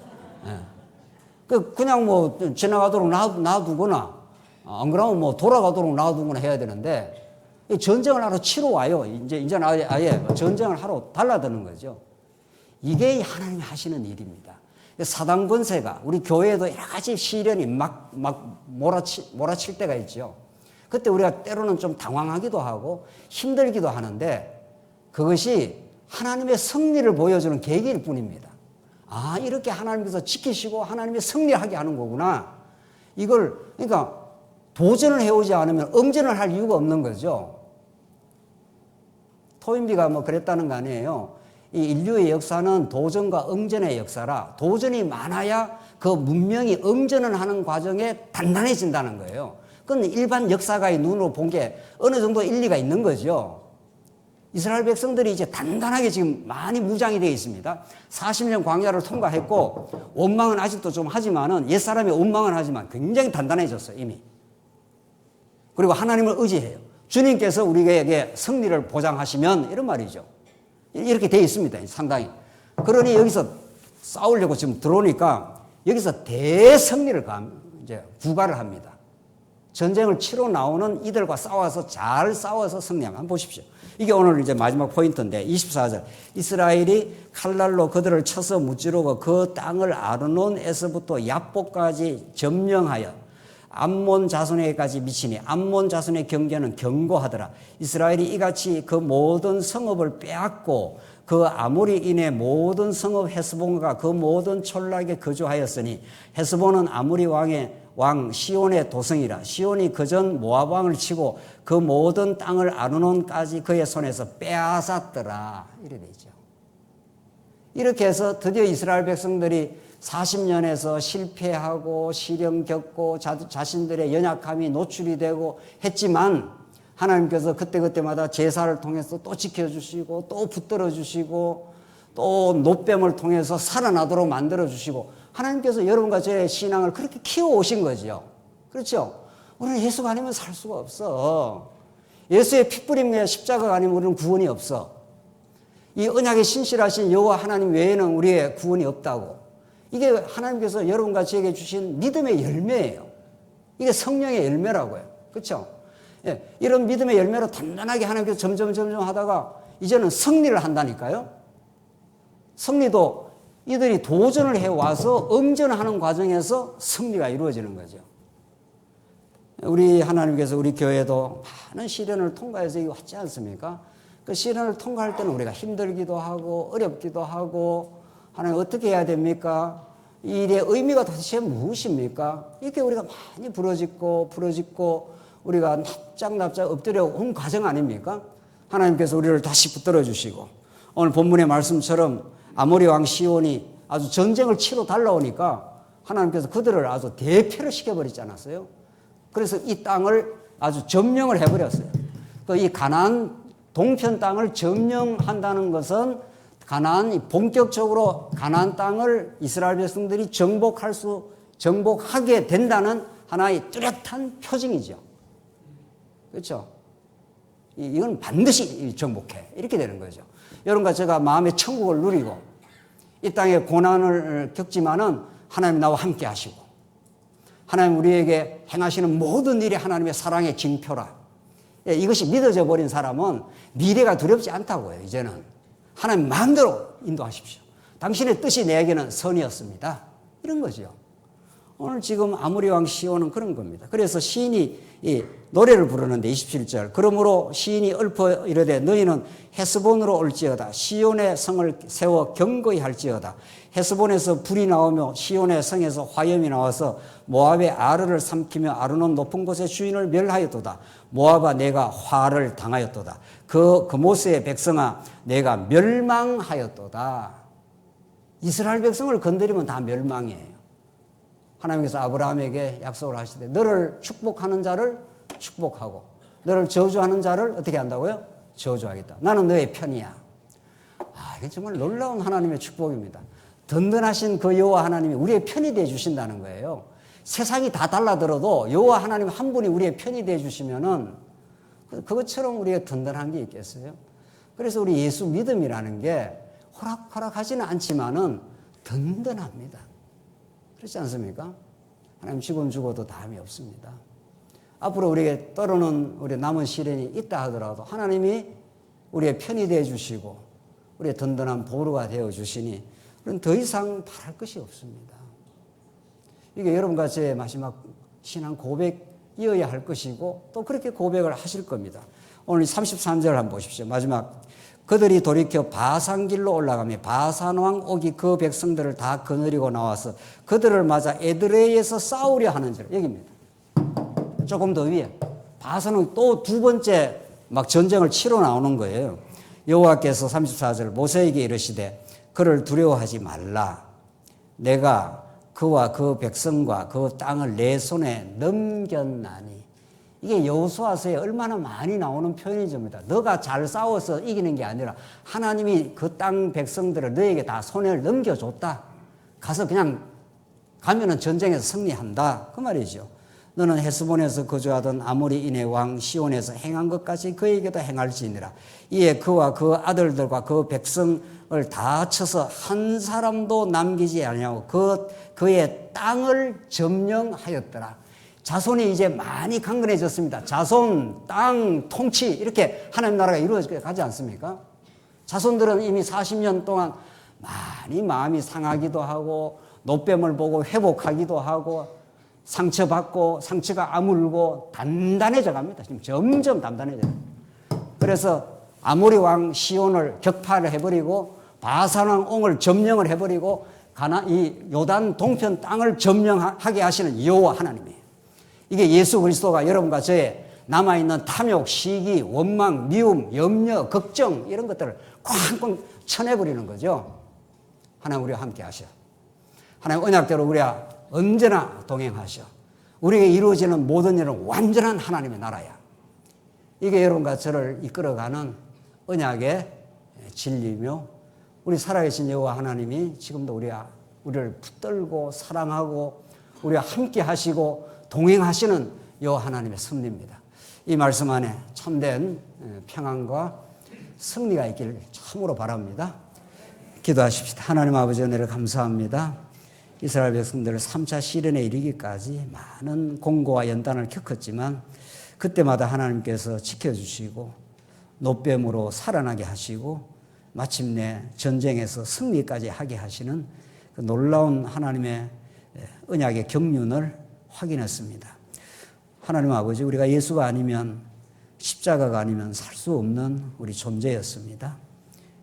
그냥 뭐 지나가도록 놔두거나, 안 그러면 뭐 돌아가도록 놔두거나 해야 되는데, 전쟁을 하러 치러 와요. 이제는 아예 전쟁을 하러 달라드는 거죠. 이게 하나님이 하시는 일입니다. 사단 권세가 우리 교회에도 여러 가지 시련이 막 몰아칠 때가 있죠. 그때 우리가 때로는 좀 당황하기도 하고 힘들기도 하는데, 그것이 하나님의 승리를 보여주는 계기일 뿐입니다. 아, 이렇게 하나님께서 지키시고 하나님이 승리하게 하는 거구나. 이걸, 그러니까 도전을 해오지 않으면 응전을 할 이유가 없는 거죠. 토인비가 뭐 그랬다는 거 아니에요. 이 인류의 역사는 도전과 응전의 역사라, 도전이 많아야 그 문명이 응전을 하는 과정에 단단해진다는 거예요. 그건 일반 역사가의 눈으로 본 게 어느 정도 일리가 있는 거죠. 이스라엘 백성들이 이제 단단하게 지금 많이 무장이 되어 있습니다. 40년 광야를 통과했고, 원망은 아직도 좀 하지만은, 옛사람이 원망은 하지만 굉장히 단단해졌어요, 이미. 그리고 하나님을 의지해요. 주님께서 우리에게 승리를 보장하시면, 이런 말이죠. 이렇게 되어 있습니다, 상당히. 그러니 여기서 싸우려고 지금 들어오니까 여기서 대승리를 이제 구가를 합니다. 전쟁을 치러 나오는 이들과 싸워서 잘 싸워서 승리하면. 한번 보십시오. 이게 오늘 이제 마지막 포인트인데 24절. 이스라엘이 칼날로 그들을 쳐서 무찌르고 그 땅을 아르논에서부터 야복까지 점령하여 암몬 자손에게까지 미치니 암몬 자손의 경계는 견고하더라. 이스라엘이 이같이 그 모든 성읍을 빼앗고 그 아모리인의 모든 성읍 헤스본과 그 모든 촌락에 거주하였으니 헤스본은 아모리 왕 시온의 도성이라. 시온이 그전 모압 왕을 치고 그 모든 땅을 아르논까지 그의 손에서 빼앗았더라. 이래 되죠. 이렇게 해서 드디어 이스라엘 백성들이 40년에서 실패하고 시련 겪고 자신들의 연약함이 노출이 되고 했지만, 하나님께서 그때마다 제사를 통해서 또 지켜주시고 또 붙들어 주시고 또 노뱀을 통해서 살아나도록 만들어 주시고, 하나님께서 여러분과 저의 신앙을 그렇게 키워오신 거죠. 그렇죠? 우리는 예수가 아니면 살 수가 없어. 예수의 피뿌림의 십자가가 아니면 우리는 구원이 없어. 이 언약에 신실하신 여호와 하나님 외에는 우리의 구원이 없다고. 이게 하나님께서 여러분과 저에게 주신 믿음의 열매예요. 이게 성령의 열매라고요. 그렇죠? 예, 이런 믿음의 열매로 단단하게 하나님께서 점점 하다가 이제는 승리를 한다니까요. 승리도 이들이 도전을 해와서 응전하는 과정에서 승리가 이루어지는 거죠. 우리 하나님께서 우리 교회도 많은 시련을 통과해서 이거 왔지 않습니까? 그 시련을 통과할 때는 우리가 힘들기도 하고 어렵기도 하고 하나님 어떻게 해야 됩니까? 이 일의 의미가 도대체 무엇입니까? 이렇게 우리가 많이 부러짓고 우리가 납작 엎드려 온 과정 아닙니까? 하나님께서 우리를 다시 붙들어 주시고 오늘 본문의 말씀처럼 아모리 왕 시온이 아주 전쟁을 치러 달라오니까 하나님께서 그들을 아주 대패를 시켜버리지 않았어요? 그래서 이 땅을 아주 점령을 해버렸어요. 이 가나안 동편 땅을 점령한다는 것은 본격적으로 가나안 땅을 이스라엘 백성들이 정복하게 된다는 하나의 뚜렷한 표징이죠. 그렇죠? 이건 반드시 정복해. 이렇게 되는 거죠. 여러분과 제가 마음의 천국을 누리고 이 땅에 고난을 겪지만은 하나님 나와 함께 하시고 하나님 우리에게 행하시는 모든 일이 하나님의 사랑의 징표라. 이것이 믿어져 버린 사람은 미래가 두렵지 않다고요. 이제는 하나님 마음대로 인도하십시오. 당신의 뜻이 내게는 선이었습니다. 이런 거죠. 오늘 지금 아모리 왕 시온은 그런 겁니다. 그래서 시인이 이 노래를 부르는데 27절 그러므로 시인이 읊어 이르되 너희는 헤스본으로 올지어다 시온의 성을 세워 경거히 할지어다. 헤스본에서 불이 나오며 시온의 성에서 화염이 나와서 모압의 아르를 삼키며 아르논 높은 곳의 주인을 멸하였도다. 모압아 내가 화를 당하였도다. 그모스의 백성아 내가 멸망하였도다. 이스라엘 백성을 건드리면 다 멸망이에요. 하나님께서 아브라함에게 약속을 하시되 너를 축복하는 자를 축복하고 너를 저주하는 자를 어떻게 한다고요? 저주하겠다. 나는 너의 편이야. 이게 정말 놀라운 하나님의 축복입니다. 든든하신 그 여호와 하나님이 우리의 편이 되어 주신다는 거예요. 세상이 다 달라들어도 여호와 하나님 한 분이 우리의 편이 되어 주시면은 그것처럼 우리가 든든한 게 있겠어요? 그래서 우리 예수 믿음이라는 게 호락호락하지는 않지만은 든든합니다. 그렇지 않습니까? 하나님 지금 죽어도 다음이 없습니다. 앞으로 우리에게 떠오르는 우리 남은 시련이 있다 하더라도 하나님이 우리의 편이 되어 주시고 우리의 든든한 보루가 되어 주시니 우리는 더 이상 바랄 것이 없습니다. 이게 여러분과 제 마지막 신앙 고백이어야 할 것이고 또 그렇게 고백을 하실 겁니다. 오늘 33절 한번 보십시오. 마지막 그들이 돌이켜 바산길로 올라가며 바산왕 옥이 그 백성들을 다 거느리고 나와서 그들을 맞아 에드레이에서 싸우려 하는 줄 여기입니다. 조금 더 위에 바산왕 또 두 번째 막 전쟁을 치러 나오는 거예요. 여호와께서 34절 모세에게 이르시되 그를 두려워하지 말라. 내가 그와 그 백성과 그 땅을 내 손에 넘겼나니. 이게 여호수아서에 얼마나 많이 나오는 표현이입니다. 너가 잘 싸워서 이기는 게 아니라 하나님이 그 땅 백성들을 너에게 다 손을 넘겨줬다. 가서 그냥 가면은 전쟁에서 승리한다. 그 말이죠. 너는 헤스본에서 거주하던 아모리인의 왕 시온에서 행한 것까지 그에게도 행할지니라. 이에 그와 그 아들들과 그 백성을 다 쳐서 한 사람도 남기지 아니하고 그의 땅을 점령하였더라. 자손이 이제 많이 강건해졌습니다. 자손, 땅, 통치 이렇게 하나님 나라가 이루어져 가지 않습니까? 자손들은 이미 40년 동안 많이 마음이 상하기도 하고 노뱀을 보고 회복하기도 하고 상처받고 상처가 아물고 단단해져 갑니다. 지금 점점 단단해져요. 그래서 아모리 왕 시온을 격파를 해버리고 바산 왕 옥을 점령을 해버리고 이 요단 동편 땅을 점령하게 하시는 여호와 하나님이에요. 이게 예수 그리스도가 여러분과 저의 남아있는 탐욕, 시기, 원망, 미움, 염려, 걱정 이런 것들을 쾅쾅 쳐내버리는 거죠. 하나님 우리와 함께 하셔. 하나님 언약대로 우리와 언제나 동행하셔. 우리에게 이루어지는 모든 일은 완전한 하나님의 나라야. 이게 여러분과 저를 이끌어가는 언약의 진리며 우리 살아계신 여호와 하나님이 지금도 우리를 붙들고 사랑하고 우리와 함께 하시고 동행하시는 여호와 하나님의 섭리입니다. 이 말씀 안에 참된 평안과 승리가 있기를 참으로 바랍니다. 기도하십시다. 하나님 아버지 은혜를 감사합니다. 이스라엘 백성들을 3차 시련에 이르기까지 많은 공고와 연단을 겪었지만 그때마다 하나님께서 지켜주시고 노뱀으로 살아나게 하시고 마침내 전쟁에서 승리까지 하게 하시는 그 놀라운 하나님의 언약의 경륜을 확인했습니다. 하나님 아버지, 우리가 예수가 아니면, 십자가가 아니면 살 수 없는 우리 존재였습니다.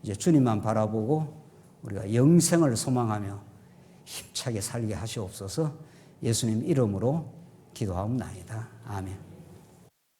이제 주님만 바라보고 우리가 영생을 소망하며 힘차게 살게 하시옵소서. 예수님 이름으로 기도하옵나이다. 아멘.